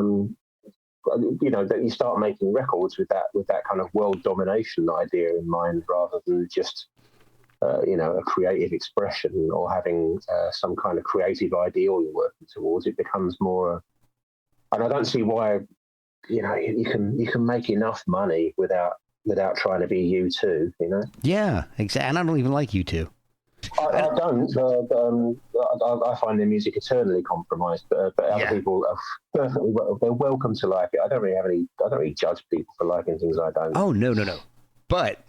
That you start making records with that kind of world domination idea in mind, rather than just a creative expression or having some kind of creative ideal you're working towards. It becomes more, and I don't see why you can make enough money without trying to be U2. Yeah, exactly. And I don't even like U2. I don't. I find their music eternally compromised. But other people are perfectly they're welcome to like it. I don't really judge people for liking things I don't. Oh no. But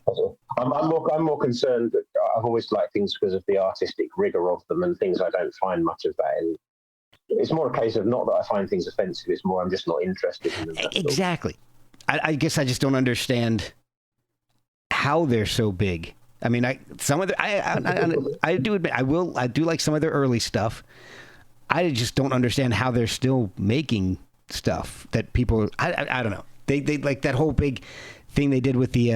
I'm more concerned that I've always liked things because of the artistic rigor of them, and things I don't find much of that in. It's more a case of not that I find things offensive. It's more I'm just not interested in them. Exactly. I guess I just don't understand how they're so big. I mean, I do admit I do like some of their early stuff. I just don't understand how they're still making stuff that people. I don't know. They like that whole big thing they did with the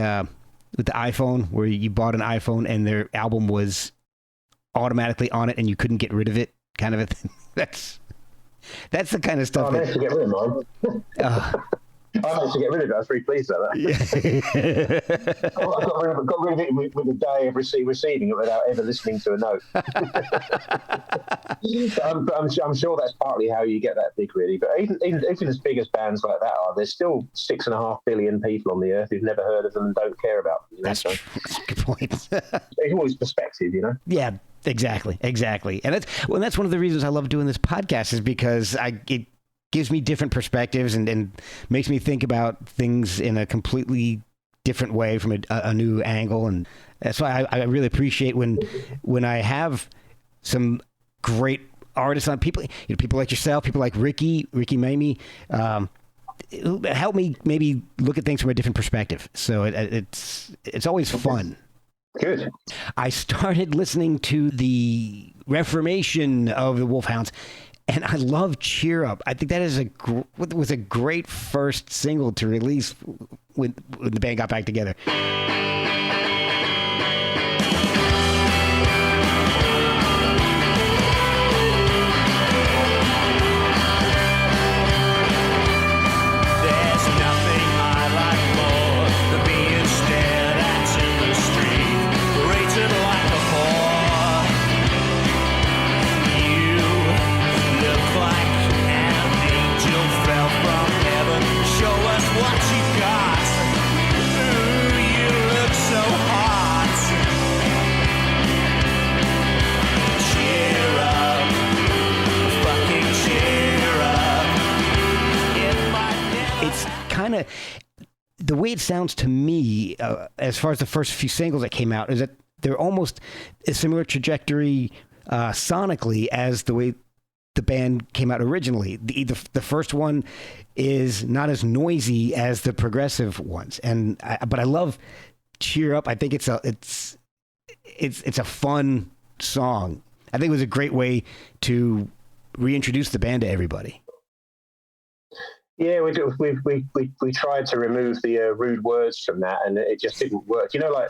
iPhone, where you bought an iPhone and their album was automatically on it and you couldn't get rid of it, kind of a thing. That's the kind of stuff. I managed to get rid of mine. I managed to get rid of it. I was very pleased about that. I got rid of it with a day of receiving it without ever listening to a note. I'm sure that's partly how you get that big, really. But even as big as bands like that are, there's still 6.5 billion people on the earth who've never heard of them and don't care about them. That's a good point. There's always perspective, Yeah, exactly. And that's one of the reasons I love doing this podcast, is because it gives me different perspectives and makes me think about things in a completely different way from a new angle. And that's why I really appreciate when I have some great artists on, people like yourself, people like Ricky Mamie, help me maybe look at things from a different perspective. So it's always fun. Good. I started listening to the reformation of the Wolfhounds, and I love Cheer Up. I think that is was a great first single to release when the band got back together. The way it sounds to me, as far as the first few singles that came out, is that they're almost a similar trajectory sonically as the way the band came out originally. The first one is not as noisy as the progressive ones, but I love Cheer Up. I think it's a fun song. I think it was a great way to reintroduce the band to everybody. Yeah, we tried to remove the rude words from that, and it just didn't work. Like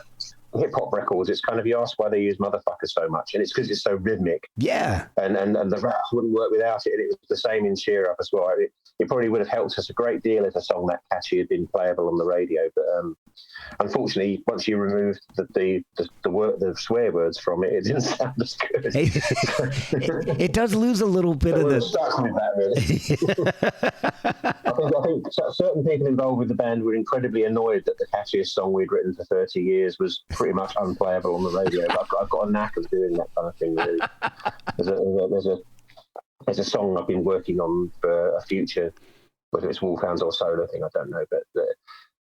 hip hop records, it's kind of, you ask why they use motherfucker so much, and it's because it's so rhythmic. Yeah. And the raps wouldn't work without it. And it was the same in Cheer Up as well. It probably would have helped us a great deal if a song that catchy had been playable on the radio. But unfortunately, once you removed the swear words from it, it didn't sound as good. It does lose a little bit of the. Stuck with that, really. I think certain people involved with the band were incredibly annoyed that the catchiest song we'd written for 30 years was pretty much unplayable on the radio. But I've got a knack of doing that kind of thing, really. There's a song I've been working on for a future, whether it's Wolfhounds or solo thing, I don't know, but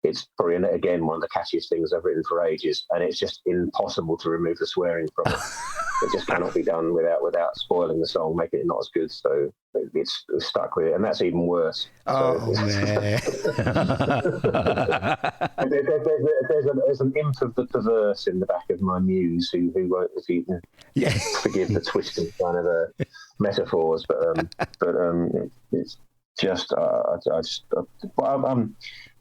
it's probably, again, one of the catchiest things I've written for ages, and it's just impossible to remove the swearing from it. It just cannot be done without spoiling the song, making it not as good, so it's stuck with it, and that's even worse. Oh, man. There's an imp of the perverse in the back of my muse who won't even forgive the twisting kind of metaphors, but it's just I'm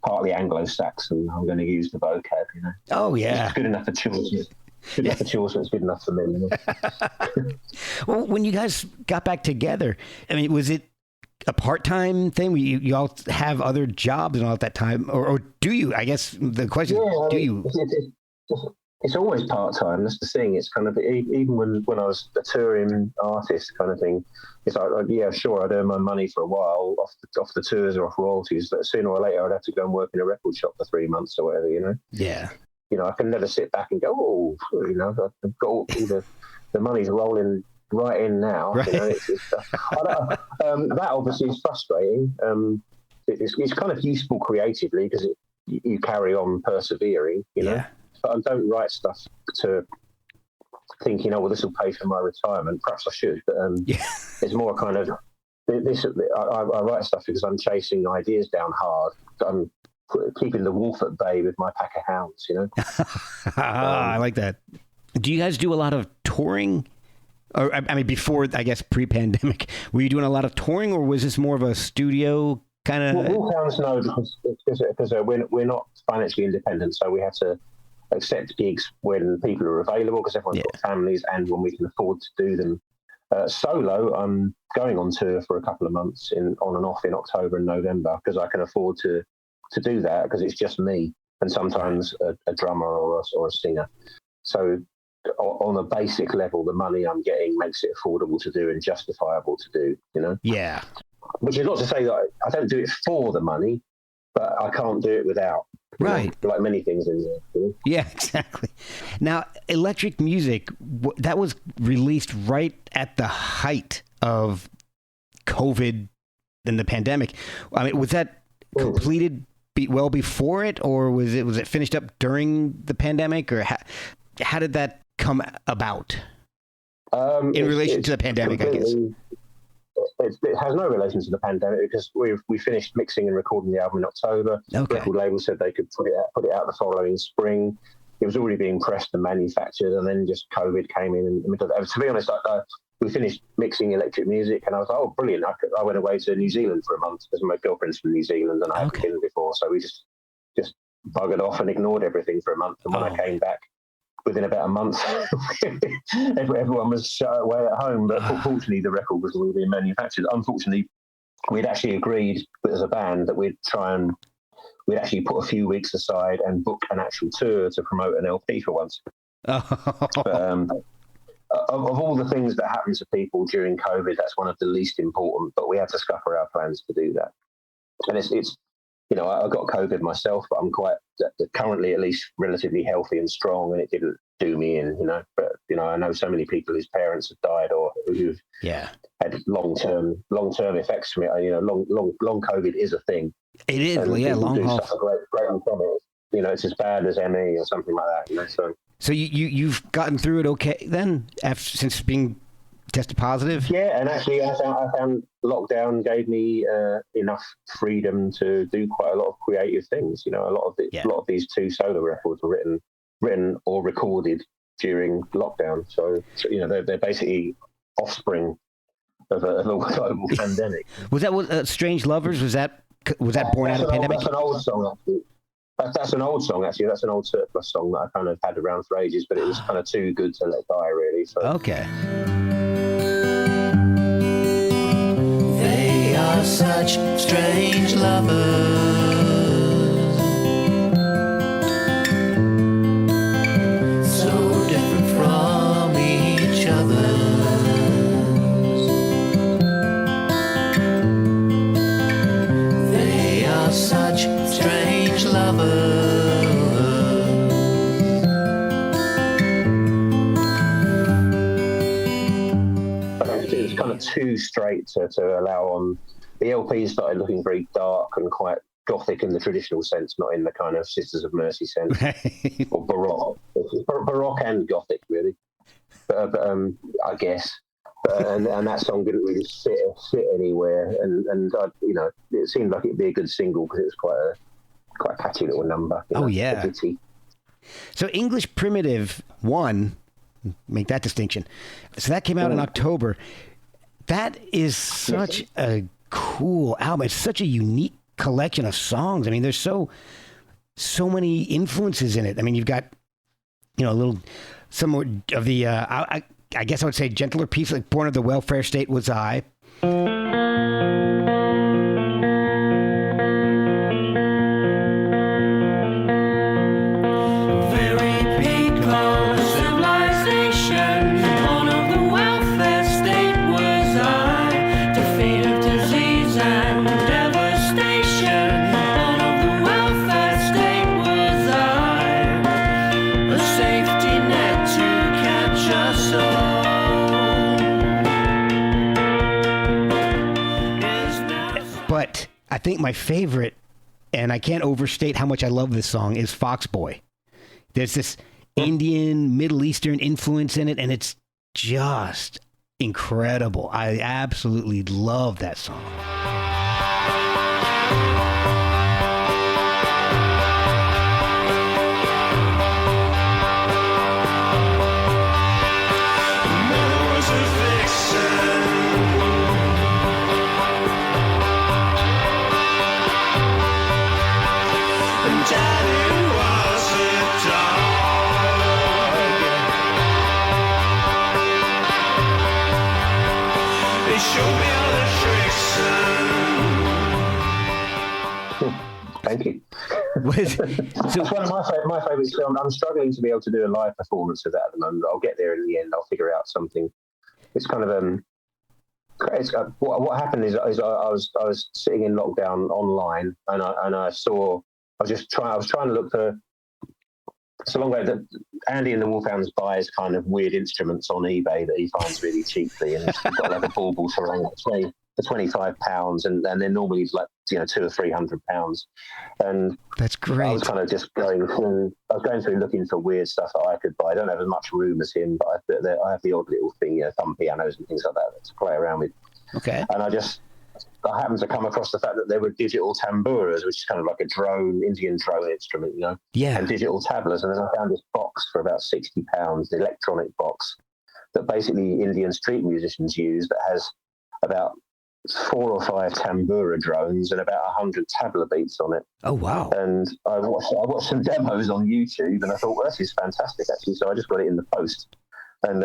partly Anglo-Saxon. I'm going to use the vocab, you know. Oh yeah, it's good enough for children. Good enough for children. It's good enough for me. You know? Well, when you guys got back together, I mean, was it a part-time thing? You all have other jobs and all at that time, or do you? I guess the question is, do you? It's always part-time. That's the thing. It's kind of, even when I was a touring artist kind of thing, it's like, yeah, sure, I'd earn my money for a while off the tours or off royalties, but sooner or later I'd have to go and work in a record shop for 3 months or whatever, you know? Yeah. You know, I can never sit back and go, oh, you know, I've got all the money's rolling right in now. Right. You know, that obviously is frustrating. It's kind of useful creatively because you carry on persevering, you know? But I don't write stuff to thinking, oh, well, this will pay for my retirement. Perhaps I should, but it's more kind of this. I write stuff because I'm chasing ideas down hard. I'm keeping the wolf at bay with my pack of hounds, you know. I like that. Do you guys do a lot of touring? Or I mean, before, I guess, pre-pandemic, were you doing a lot of touring, or was this more of a studio kind of? Well, Wolfhounds, no, because we're not financially independent, so we have to accept gigs when people are available because everyone's got families and when we can afford to do them. Solo, I'm going on tour for a couple of months on and off in October and November because I can afford to do that because it's just me and sometimes a drummer or a singer. So on a basic level, the money I'm getting makes it affordable to do and justifiable to do, you know? Yeah. Which is not to say that I don't do it for the money, but I can't do it without. Right. Like many things in there. You know? Yeah, exactly. Now, Electric Music, that was released right at the height of COVID and the pandemic. I mean, was that completed well before it, or was it finished up during the pandemic, or how did that come about in relation to the pandemic, I guess? It has no relation to the pandemic because we finished mixing and recording the album in October. Okay. The record label said they could put it out the following spring. It was already being pressed and manufactured, and then just COVID came in the middle of that. To be honest, we finished mixing Electric Music, and I was like, oh, brilliant. I went away to New Zealand for a month because my girlfriend's from New Zealand, and I hadn't been before, so we just buggered off and ignored everything for a month. And when I came back, within about a month, everyone was shut away at home. But fortunately, the record was all being manufactured. Unfortunately, we'd actually agreed as a band that we'd actually put a few weeks aside and book an actual tour to promote an LP for once. But, of all the things that happened to people during COVID, that's one of the least important. But we had to scupper our plans to do that. And it's you know, I got COVID myself, but I'm quite currently at least relatively healthy and strong, and it didn't do me in, you know. But you know, I know so many people whose parents have died or who've had long term effects from it. You know, long COVID is a thing. It is, and long haul. Great from it. You know, it's as bad as ME or something like that. You know, so you've gotten through it okay then, since being tested positive? Yeah, and actually I found lockdown gave me enough freedom to do quite a lot of creative things. You know, a lot of these 2 solo records were written or recorded during lockdown. So you know, they're basically offspring of a global pandemic. Was that Strange Lovers? Was that born out of the pandemic? That's an old song, actually. That's an old song, actually. That's an old Surplus song that I kind of had around for ages, but it was kind of too good to let die, really. So. Okay. They are such strange lovers, so different from each other. They are such strange lovers. It was kind of too straight to allow on. The LP started looking very dark and quite gothic in the traditional sense, not in the kind of Sisters of Mercy sense, or baroque. Baroque and gothic, really. But I guess. And that song didn't really sit anywhere, and I, it seemed like it'd be a good single because it was quite a catchy little number. Oh yeah. So English Primitive 1, make that distinction. So that came out in October. That is such a cool album. It's such a unique collection of songs. I mean, there's so many influences in it. I mean, you've got some of the I guess I would say gentler pieces, like Born of the Welfare State Was I. Very peak of civilization, born of the welfare state was I. Defeat of disease and devastation, born of the welfare state was I. A safety net to catch us all. But I think my favorite, and I can't overstate how much I love this song, is Foxboy. There's this Indian, Middle Eastern influence in it, and it's just incredible. I absolutely love that song. Was a vixen, and Daddy was a dog. They showed me all the tricks and Thank you. So, It's one of my favourite films. I'm struggling to be able to do a live performance of that at the moment. I'll get there in the end. I'll figure out something. It's kind of what happened is I was sitting in lockdown online, and I was trying to look for. It's a long way that Andy and the Wolfhounds buys kind of weird instruments on eBay that he finds really cheaply, and he's got like a bauble sarong for £25, and they're normally like £200 or £300, and that's great. I was kind of just going through looking for weird stuff that I could buy. I don't have as much room as him, but I have the odd little thing, thumb pianos and things like that to play around with. Okay. And I happened to come across the fact that there were digital tamburas, which is kind of like a Indian drone instrument, Yeah. and digital tablas. And then I found this box for about £60, the electronic box that basically Indian street musicians use, that has about 4 or 5 tambura drones and about 100 tabla beats on it. Oh, wow. And I watched some demos on YouTube, and I thought, well, this is fantastic, actually. So I just got it in the post, and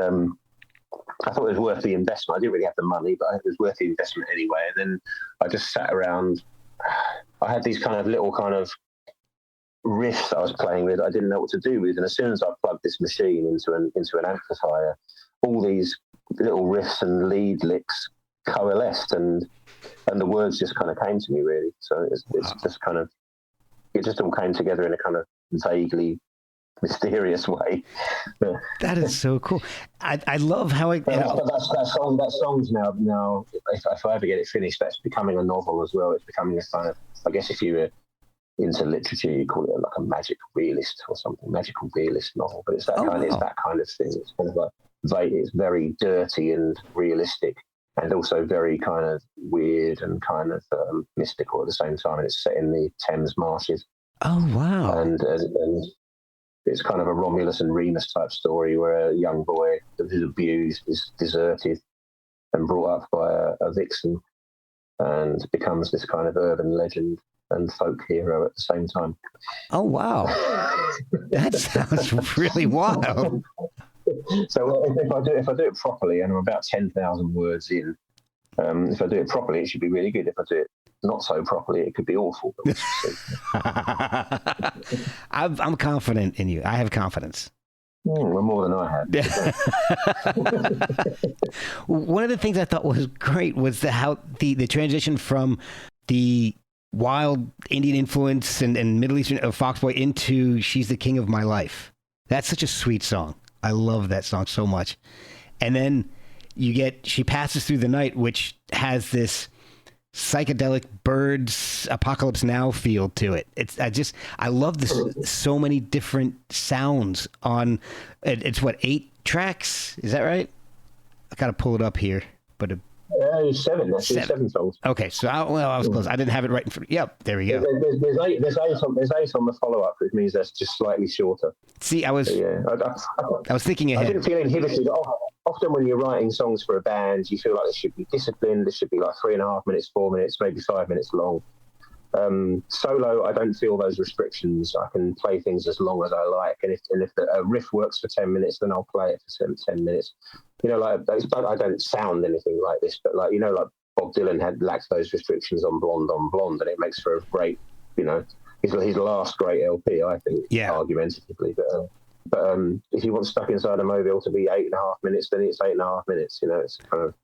I thought it was worth the investment. I didn't really have the money, but it was worth the investment anyway. And then I just sat around. I had these kind of little kind of riffs I was playing with I didn't know what to do with, and as soon as I plugged this machine into an amplifier, all these little riffs and lead licks coalesced, and the words just kind of came to me, really. So it's just kind of, it just all came together in a kind of vaguely mysterious way. That is so cool. I love how it. That song's now if I ever get it finished, that's becoming a novel as well. It's becoming a kind of, I guess if you were into literature, you call it like a magical realist or something, magical realist novel. But it's that it's that kind of thing. It's kind of like it's very dirty and realistic, and also very kind of weird and kind of mystical at the same time. And it's set in the Thames marshes. Oh wow! And it's kind of a Romulus and Remus type story where a young boy who's abused is deserted and brought up by a vixen, and becomes this kind of urban legend. and folk hero at the same time. Oh, wow. That sounds really wild. So if I do it properly, and I'm about 10,000 words in, if I do it properly, it should be really good. If I do it not so properly, it could be awful. But we'll see. I'm confident in you. I have confidence. Well, more than I had. One of the things I thought was great was how the transition from the wild Indian influence and Middle Eastern of Foxboy into She's the King of My Life. That's such a sweet song. I love that song so much. And then you get She Passes Through the Night, which has this psychedelic Birds Apocalypse Now feel to it. I love this. So many different sounds on it's what, 8 tracks? Is that right? I gotta pull it up here, but seven songs. Okay, so I was close. I didn't have it right in front. Yep, there we go. There's eight on the follow-up, which means that's just slightly shorter. See, I was thinking ahead. I didn't feel inhibited. Often when you're writing songs for a band, you feel like they should be disciplined. They should be like 3.5 minutes, 4 minutes, maybe 5 minutes long. Solo, I don't feel those restrictions. I can play things as long as I like, and if a riff works for 10 minutes, then I'll play it for 10 minutes. You know, like I don't sound anything like this, but like Bob Dylan had lacked those restrictions on Blonde, and it makes for a great, his last great LP, I think, argumentatively. But if you want Stuck Inside a Mobile to be 8.5 minutes, then it's 8.5 minutes. It's kind of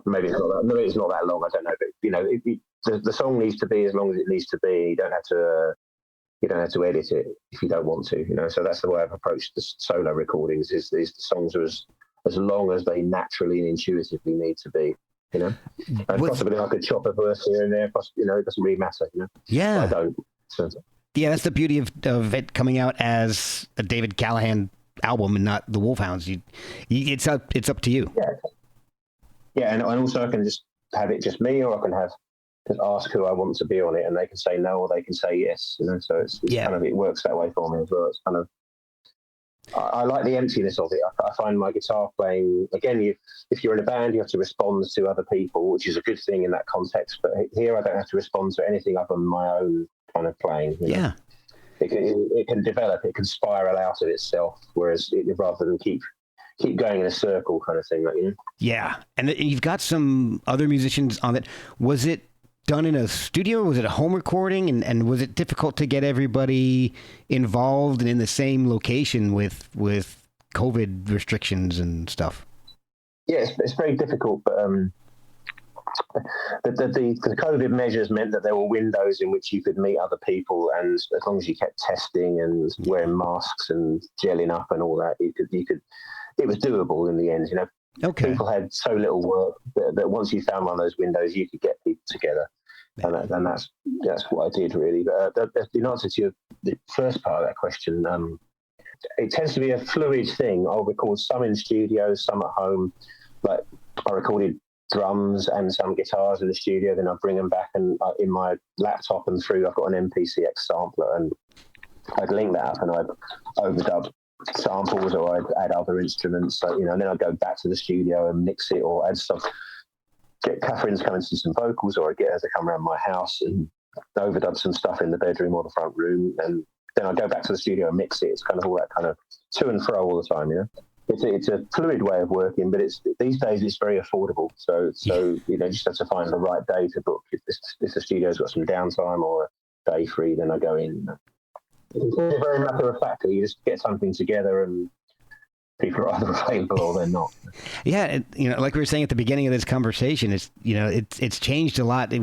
maybe it's not that long. I don't know, but the song needs to be as long as it needs to be. You don't have to edit it if you don't want to. So that's the way I've approached the solo recordings. Is the songs are as long as they naturally and intuitively need to be. And possibly I could chop a verse here and there. It doesn't really matter. Yeah, but I don't. So. Yeah, that's the beauty of it coming out as a David Callahan album and not the Wolfhounds. It's up to you. Yeah, and also I can just have it just me, or I can just ask who I want to be on it, and they can say no or they can say yes. So it's kind of, it works that way for me as well. It's kind of, I like the emptiness of it. I find my guitar playing, again, if you're in a band, you have to respond to other people, which is a good thing in that context. But here I don't have to respond to anything other than my own kind of playing. Yeah. It can develop, it can spiral out of itself, whereas rather than keep going in a circle kind of thing. Yeah. And you've got some other musicians on it. Was it done in a studio? Was it a home recording? And was it difficult to get everybody involved and in the same location with COVID restrictions and stuff? Yeah, it's very difficult, but the COVID measures meant that there were windows in which you could meet other people, and as long as you kept testing and wearing masks and gelling up and all that, you could. It was doable in the end. Okay. People had so little work that once you found one of those windows, you could get people together, and that's what I did really. But in answer to the first part of that question, it tends to be a fluid thing. I'll record some in studios, some at home. Like I recorded drums and some guitars in the studio, then I bring them back and in my laptop and through. I've got an MPCX sampler, and I'd link that up and I'd overdub samples, or I'd add other instruments, and then I'd go back to the studio and mix it, or add stuff, get Catherine's come and do some vocals, or I get her to come around my house and overdub some stuff in the bedroom or the front room, and then I go back to the studio and mix it. It's kind of all that kind of to and fro all the time. It's a fluid way of working, but these days it's very affordable. So you just have to find the right day to book. If the studio's got some downtime or a day free, then I go in. It's very matter of fact. You just get something together, and people are either available or they're not. Yeah, like we were saying at the beginning of this conversation, it's changed a lot.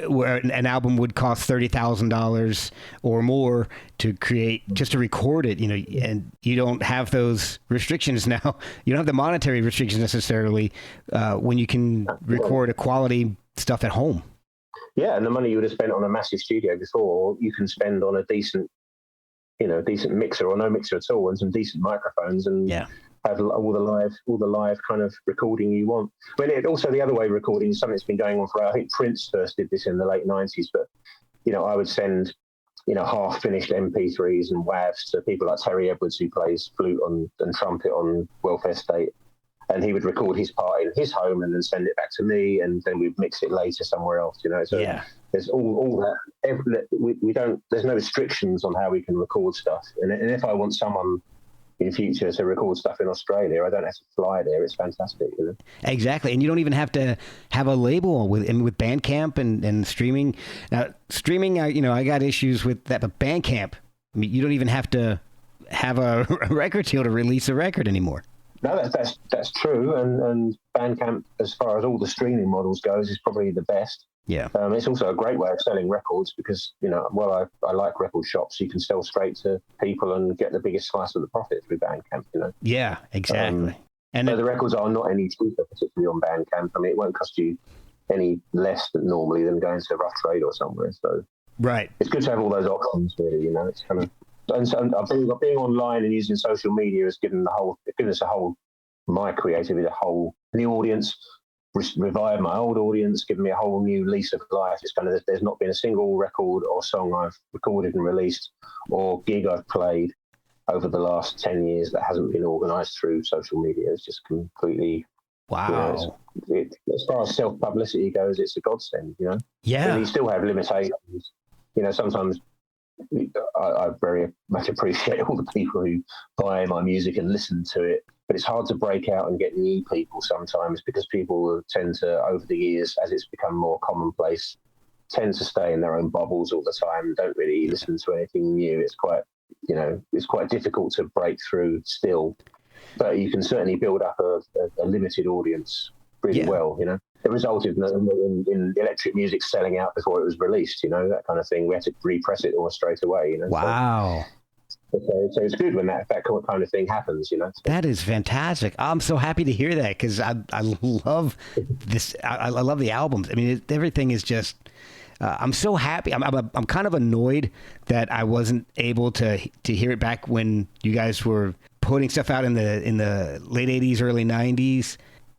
Where an album would cost $30,000 or more to create, just to record it, and you don't have those restrictions now. You don't have the monetary restrictions necessarily when you can record a quality stuff at home. Yeah, and the money you would have spent on a massive studio before, you can spend on a decent mixer or no mixer at all, and some decent microphones, and have all the live kind of recording you want. But also the other way of recording is something that's been going on for, I think Prince first did this in the late 90s, but I would send half finished MP3s and WAVs to people like Terry Edwards, who plays flute and trumpet on Welfare State. And he would record his part in his home and then send it back to me, and then we'd mix it later somewhere else, So There's all that. We don't. There's no restrictions on how we can record stuff. And if I want someone in future to record stuff in Australia, I don't have to fly there. It's fantastic, you know. Exactly, and you don't even have to have a label with Bandcamp and streaming. Now, streaming, I got issues with that, but Bandcamp, I mean, you don't even have to have a record deal to release a record anymore. No, that's true, and Bandcamp, as far as all the streaming models goes, is probably the best. Yeah. It's also a great way of selling records because, I like record shops. You can sell straight to people and get the biggest slice of the profit through Bandcamp, you know. Yeah, exactly. And the records are not any cheaper, particularly on Bandcamp. I mean, it won't cost you any less than normally than going to Rough Trade or somewhere. So right. It's good to have all those options, really, you know. It's kind of... And so being online and using social media has given us a whole, my creativity, a whole new audience, revived my old audience, given me a whole new lease of life. It's kind of, there's not been a single record or song I've recorded and released or gig I've played over the last 10 years that hasn't been organised through social media. It's just completely... Wow. As far as self-publicity goes, it's a godsend, you know? Yeah. But you still have limitations. You know, sometimes... I very much appreciate all the people who buy my music and listen to it, but it's hard to break out and get new people sometimes because people tend to, over the years, as it's become more commonplace, tend to stay in their own bubbles all the time, don't really listen to anything new. It's quite difficult to break through still, but you can certainly build up a limited audience really well, you know. It resulted in electric music selling out before it was released, you know, that kind of thing. We had to repress it almost straight away, you know. Wow. So it's good when that kind of thing happens, you know. That is fantastic. I'm so happy to hear that because I love this. I love the albums. I mean, everything is just... I'm so happy. I'm kind of annoyed that I wasn't able to hear it back when you guys were putting stuff out in the late 80s, early 90s.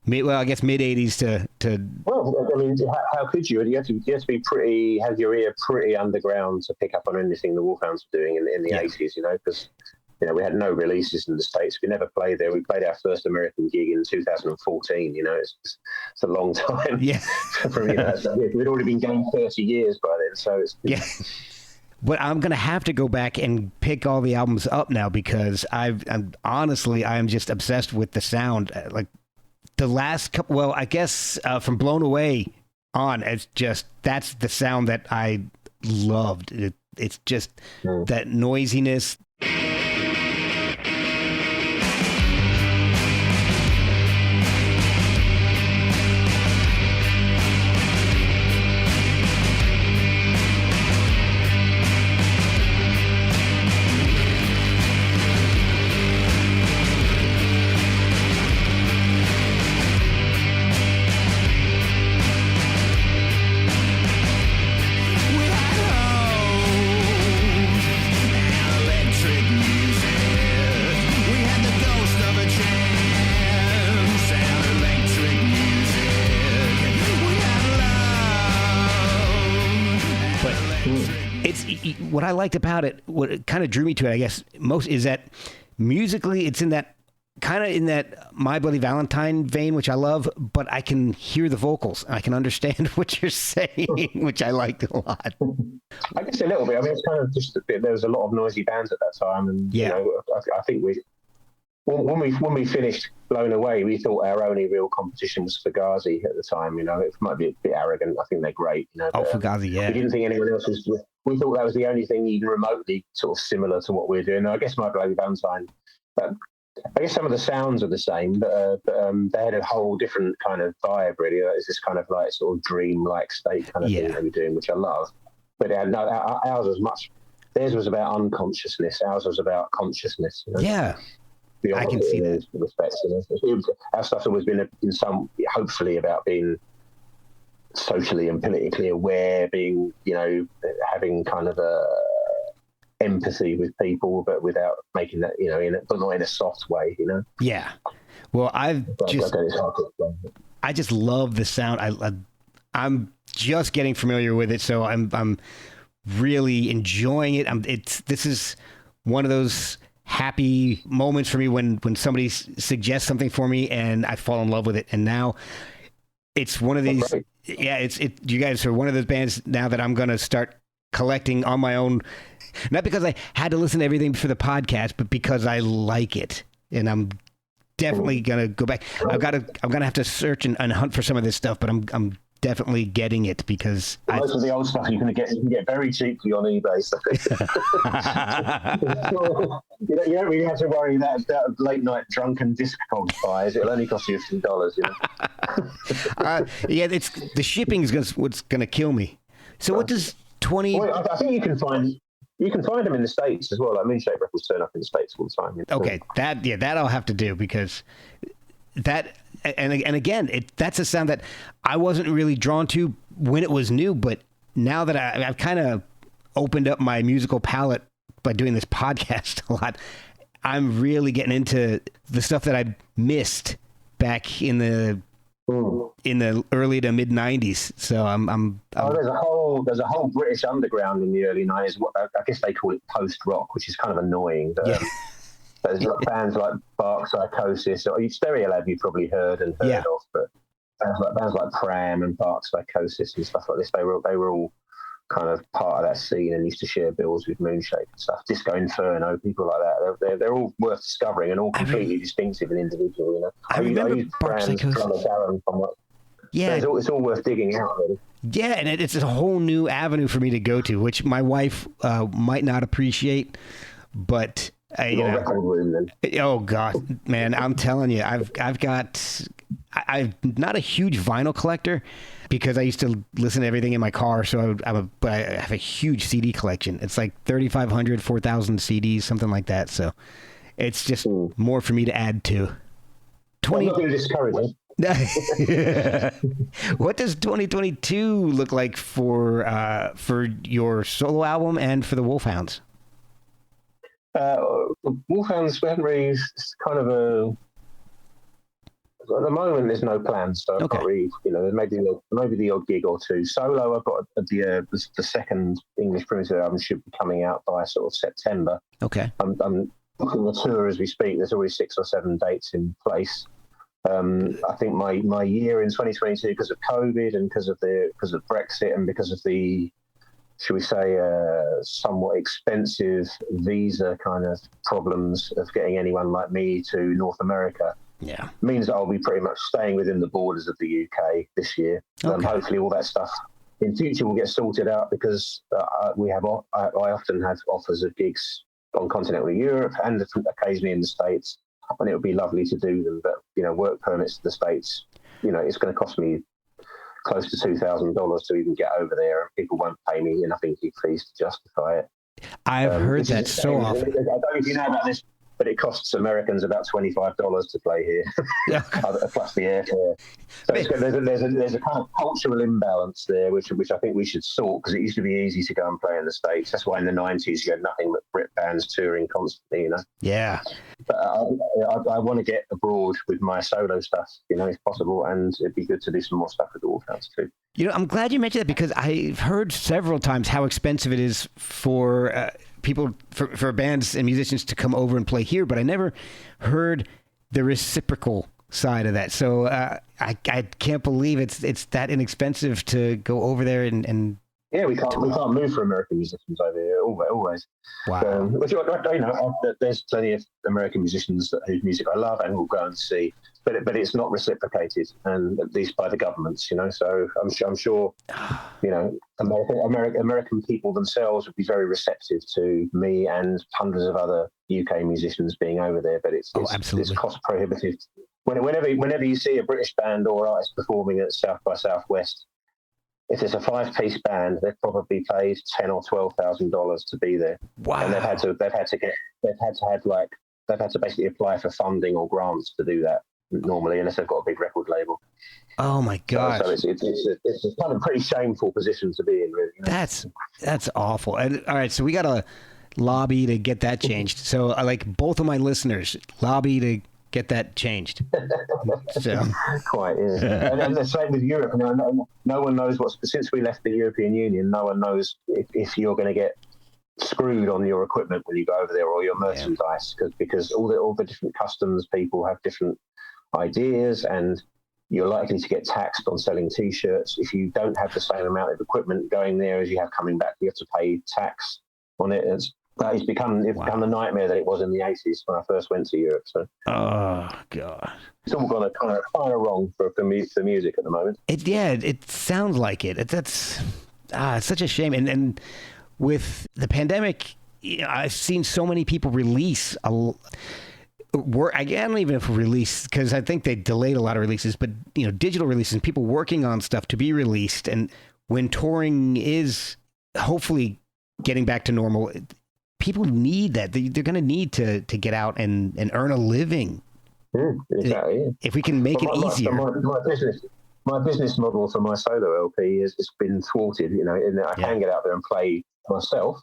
I guess mid 80s to. Well, I mean, how could you? You have to be have your ear pretty underground to pick up on anything the Wolfhounds were doing in the 80s, you know, because, you know, we had no releases in the States. We never played there. We played our first American gig in 2014, you know, it's a long time. Yeah. We'd already been going 30 years by then, so it's... Yeah. But I'm going to have to go back and pick all the albums up now because I'm just obsessed with the sound. Like, the last couple, well, I guess from Blown Away on, that's the sound that I loved. It's just that noisiness. What I liked about it, what kind of drew me to it, I guess, most is that musically it's in that My Bloody Valentine vein, which I love, but I can hear the vocals and I can understand what you're saying, which I liked a lot. I guess a little bit. I mean, it's kind of just a bit, there was a lot of noisy bands at that time, and you know, I think when we finished Blown Away, we thought our only real competition was Fugazi at the time. You know, it might be a bit arrogant. I think they're great. You know, Fugazi, yeah. We didn't think anyone else was. We thought that was the only thing even remotely sort of similar to what we're doing. Now, I guess My Bloody Valentine, but I guess some of the sounds are the same, but they had a whole different kind of vibe. Really, it's this kind of like sort of dream-like state kind of thing they were doing, which I love. But ours was much. Theirs was about unconsciousness. Ours was about consciousness. You know? Yeah. I can see that. Respects, you know? Our stuff's always been in some, hopefully, about being socially and politically aware, being, you know, having kind of a empathy with people, but without making that, you know, but not in a soft way, you know. Yeah. Well, I just love the sound. I'm just getting familiar with it, so I'm really enjoying it. This is one of those happy moments for me when somebody suggests something for me and I fall in love with it. And now it's one of these. Great. Yeah, you guys are one of those bands now that I'm going to start collecting on my own. Not because I had to listen to everything for the podcast, but because I like it, and I'm definitely gonna go back. I'm gonna have to search and hunt for some of this stuff, but I'm definitely getting it because most of the old stuff you can get very cheaply on eBay. So. you don't really have to worry that late night drunken discog buys. It'll only cost you $50. You know. Yeah, it's the shipping is what's gonna kill me. So what does 20? Well, I think you can find them in the States as well. Like Moonshake records turn up in the States all the time. Okay, that I'll have to do because that and again that's a sound that I wasn't really drawn to when it was new, but now that I've kind of opened up my musical palette by doing this podcast a lot, I'm really getting into the stuff that I missed back in the early to mid 90s. So I'm there's a whole British underground in the early 90s. I guess they call it post rock, which is kind of annoying. But, yeah. There's bands like Bark Psychosis, or Stereolab you've probably heard of, but bands like Pram and Bark Psychosis and stuff like this, they were all kind of part of that scene and used to share bills with Moonshake and stuff. Disco Inferno, people like that. They're all worth discovering and all completely distinctive and individual. You know, I remember Bark Psychosis. Yeah, it's all worth digging out, really. Yeah, and it's a whole new avenue for me to go to, which my wife might not appreciate, but record room, then. Oh God, man, I'm telling you, I'm not a huge vinyl collector because I used to listen to everything in my car. So but I have a huge CD collection. It's like 3,500, 4,000 CDs, something like that. So it's just more for me to add to. I'm not going to discourage it. What does 2022 look like for your solo album and for the Wolfhounds? Wolfhounds, we haven't really. It's kind of at the moment, there's no plans, so I've got really, maybe the odd gig or two. Solo, I've got the second English primitive album should be coming out by sort of September. Okay. I'm booking the tour as we speak. There's already 6 or 7 dates in place. I think my year in 2022, because of COVID and because of Brexit and because of the, should we say, somewhat expensive visa kind of problems of getting anyone like me to North America, means that I'll be pretty much staying within the borders of the UK this year. Hopefully all that stuff in future will get sorted out because I often have offers of gigs on continental Europe and occasionally in the States, and it would be lovely to do them. But, work permits to the States, it's going to cost me close to $2,000 to even get over there, and people won't pay me enough gig fees to justify it. I've heard that so often. I don't know if you know about this, but it costs Americans about $25 to play here, plus the airfare. So there's a kind of cultural imbalance there, which I think we should sort, because it used to be easy to go and play in the States. That's why in the 90s you had nothing but Brit bands touring constantly, Yeah. But I want to get abroad with my solo stuff, if possible, and it'd be good to do some more stuff with the Wolfhounds too. I'm glad you mentioned that because I've heard several times how expensive it is for people, for bands and musicians to come over and play here, but I never heard the reciprocal side of that. So I can't believe it's that inexpensive to go over there and yeah, we can't move for American musicians over here always. Wow. Which there's plenty of American musicians whose music I love and will go and see, but it's not reciprocated, and at least by the governments, So I'm sure, American people themselves would be very receptive to me and hundreds of other UK musicians being over there, but it's cost prohibitive. Whenever you see a British band or artist performing at South by Southwest, if it's a 5-piece band, they've probably paid $10,000 or $12,000 to be there. Wow! And they've had to basically apply for funding or grants to do that normally, unless they've got a big record label. Oh my God! So it's a kind of pretty shameful position to be in, really. That's awful. And all right, so we got to lobby to get that changed. So both of my listeners lobby to get that changed. So. Quite, yeah. And the same with Europe. No one knows since we left the European Union, no one knows if you're going to get screwed on your equipment when you go over there or your merchandise, because all the different customs people have different ideas, and you're likely to get taxed on selling T-shirts. If you don't have the same amount of equipment going there as you have coming back, you have to pay tax on it. It's become a nightmare that it was in the 80s when I first went to Europe. So, oh God, it's all gone kind of wrong for music at the moment. It sounds like it. It's such a shame. And with the pandemic, I've seen so many people release I don't even know if release, because I think they delayed a lot of releases, but digital releases and people working on stuff to be released. And when touring is hopefully getting back to normal, people need that. They're going to need to get out and earn a living. Exactly. If we can make it easier. My business model for my solo LP has been thwarted. In that I can get out there and play myself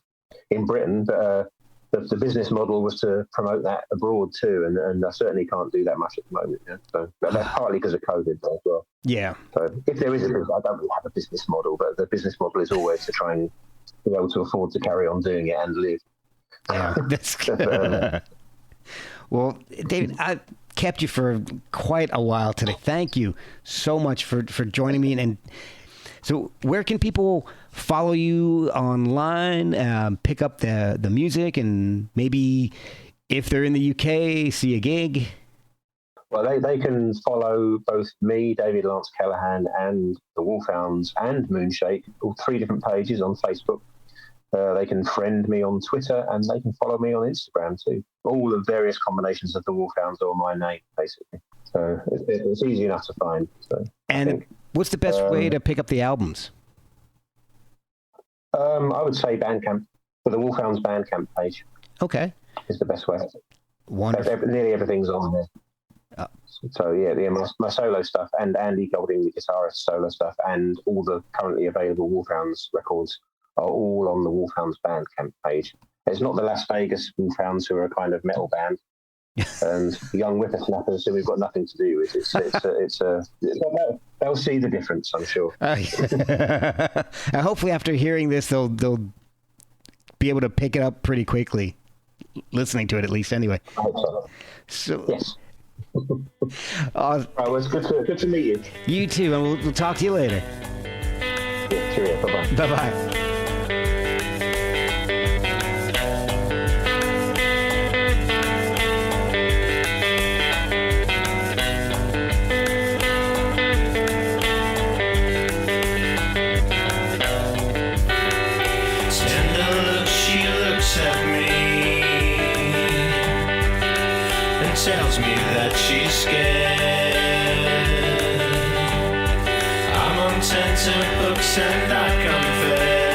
in Britain, but the business model was to promote that abroad too, and I certainly can't do that much at the moment. So that's partly because of COVID as well. Yeah. So if there is I don't really have a business model, but the business model is always to try and be able to afford to carry on doing it and live. Yeah, that's good. Well, David, I kept you for quite a while today. Thank you so much for joining me. And so where can people follow you online, pick up the music, and maybe if they're in the UK, see a gig? Well, they can follow both me, David Lance Callahan, and the Wolfhounds and Moonshake, all 3 different pages on Facebook. They can friend me on Twitter, and they can follow me on Instagram too. All the various combinations of the Wolfhounds or my name, basically. So it's easy enough to find. So and what's the best way to pick up the albums? I would say Bandcamp, for the Wolfhounds Bandcamp page. Okay. Is the best way. Wonderful. Nearly everything's on there. So my solo stuff and Andy Golding, the guitarist, solo stuff, and all the currently available Wolfhounds records are all on the Wolfhounds Bandcamp page. It's not the Las Vegas Wolfhounds, who are a kind of metal band, and young whippersnappers who we've got nothing to do with. They'll see the difference, I'm sure. Hopefully, after hearing this, they'll be able to pick it up pretty quickly. Listening to it, at least, anyway. I hope so. Yes. Well, it's good to meet you. You too, and we'll talk to you later. Yeah, cheerio. Bye-bye. Bye-bye. Tells me that she's scared. I'm on tenterhooks and I confess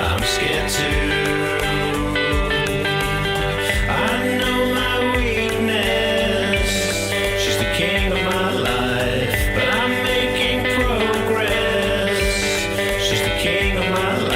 I'm scared too. I know my weakness. She's the king of my life, but I'm making progress. She's the king of my life.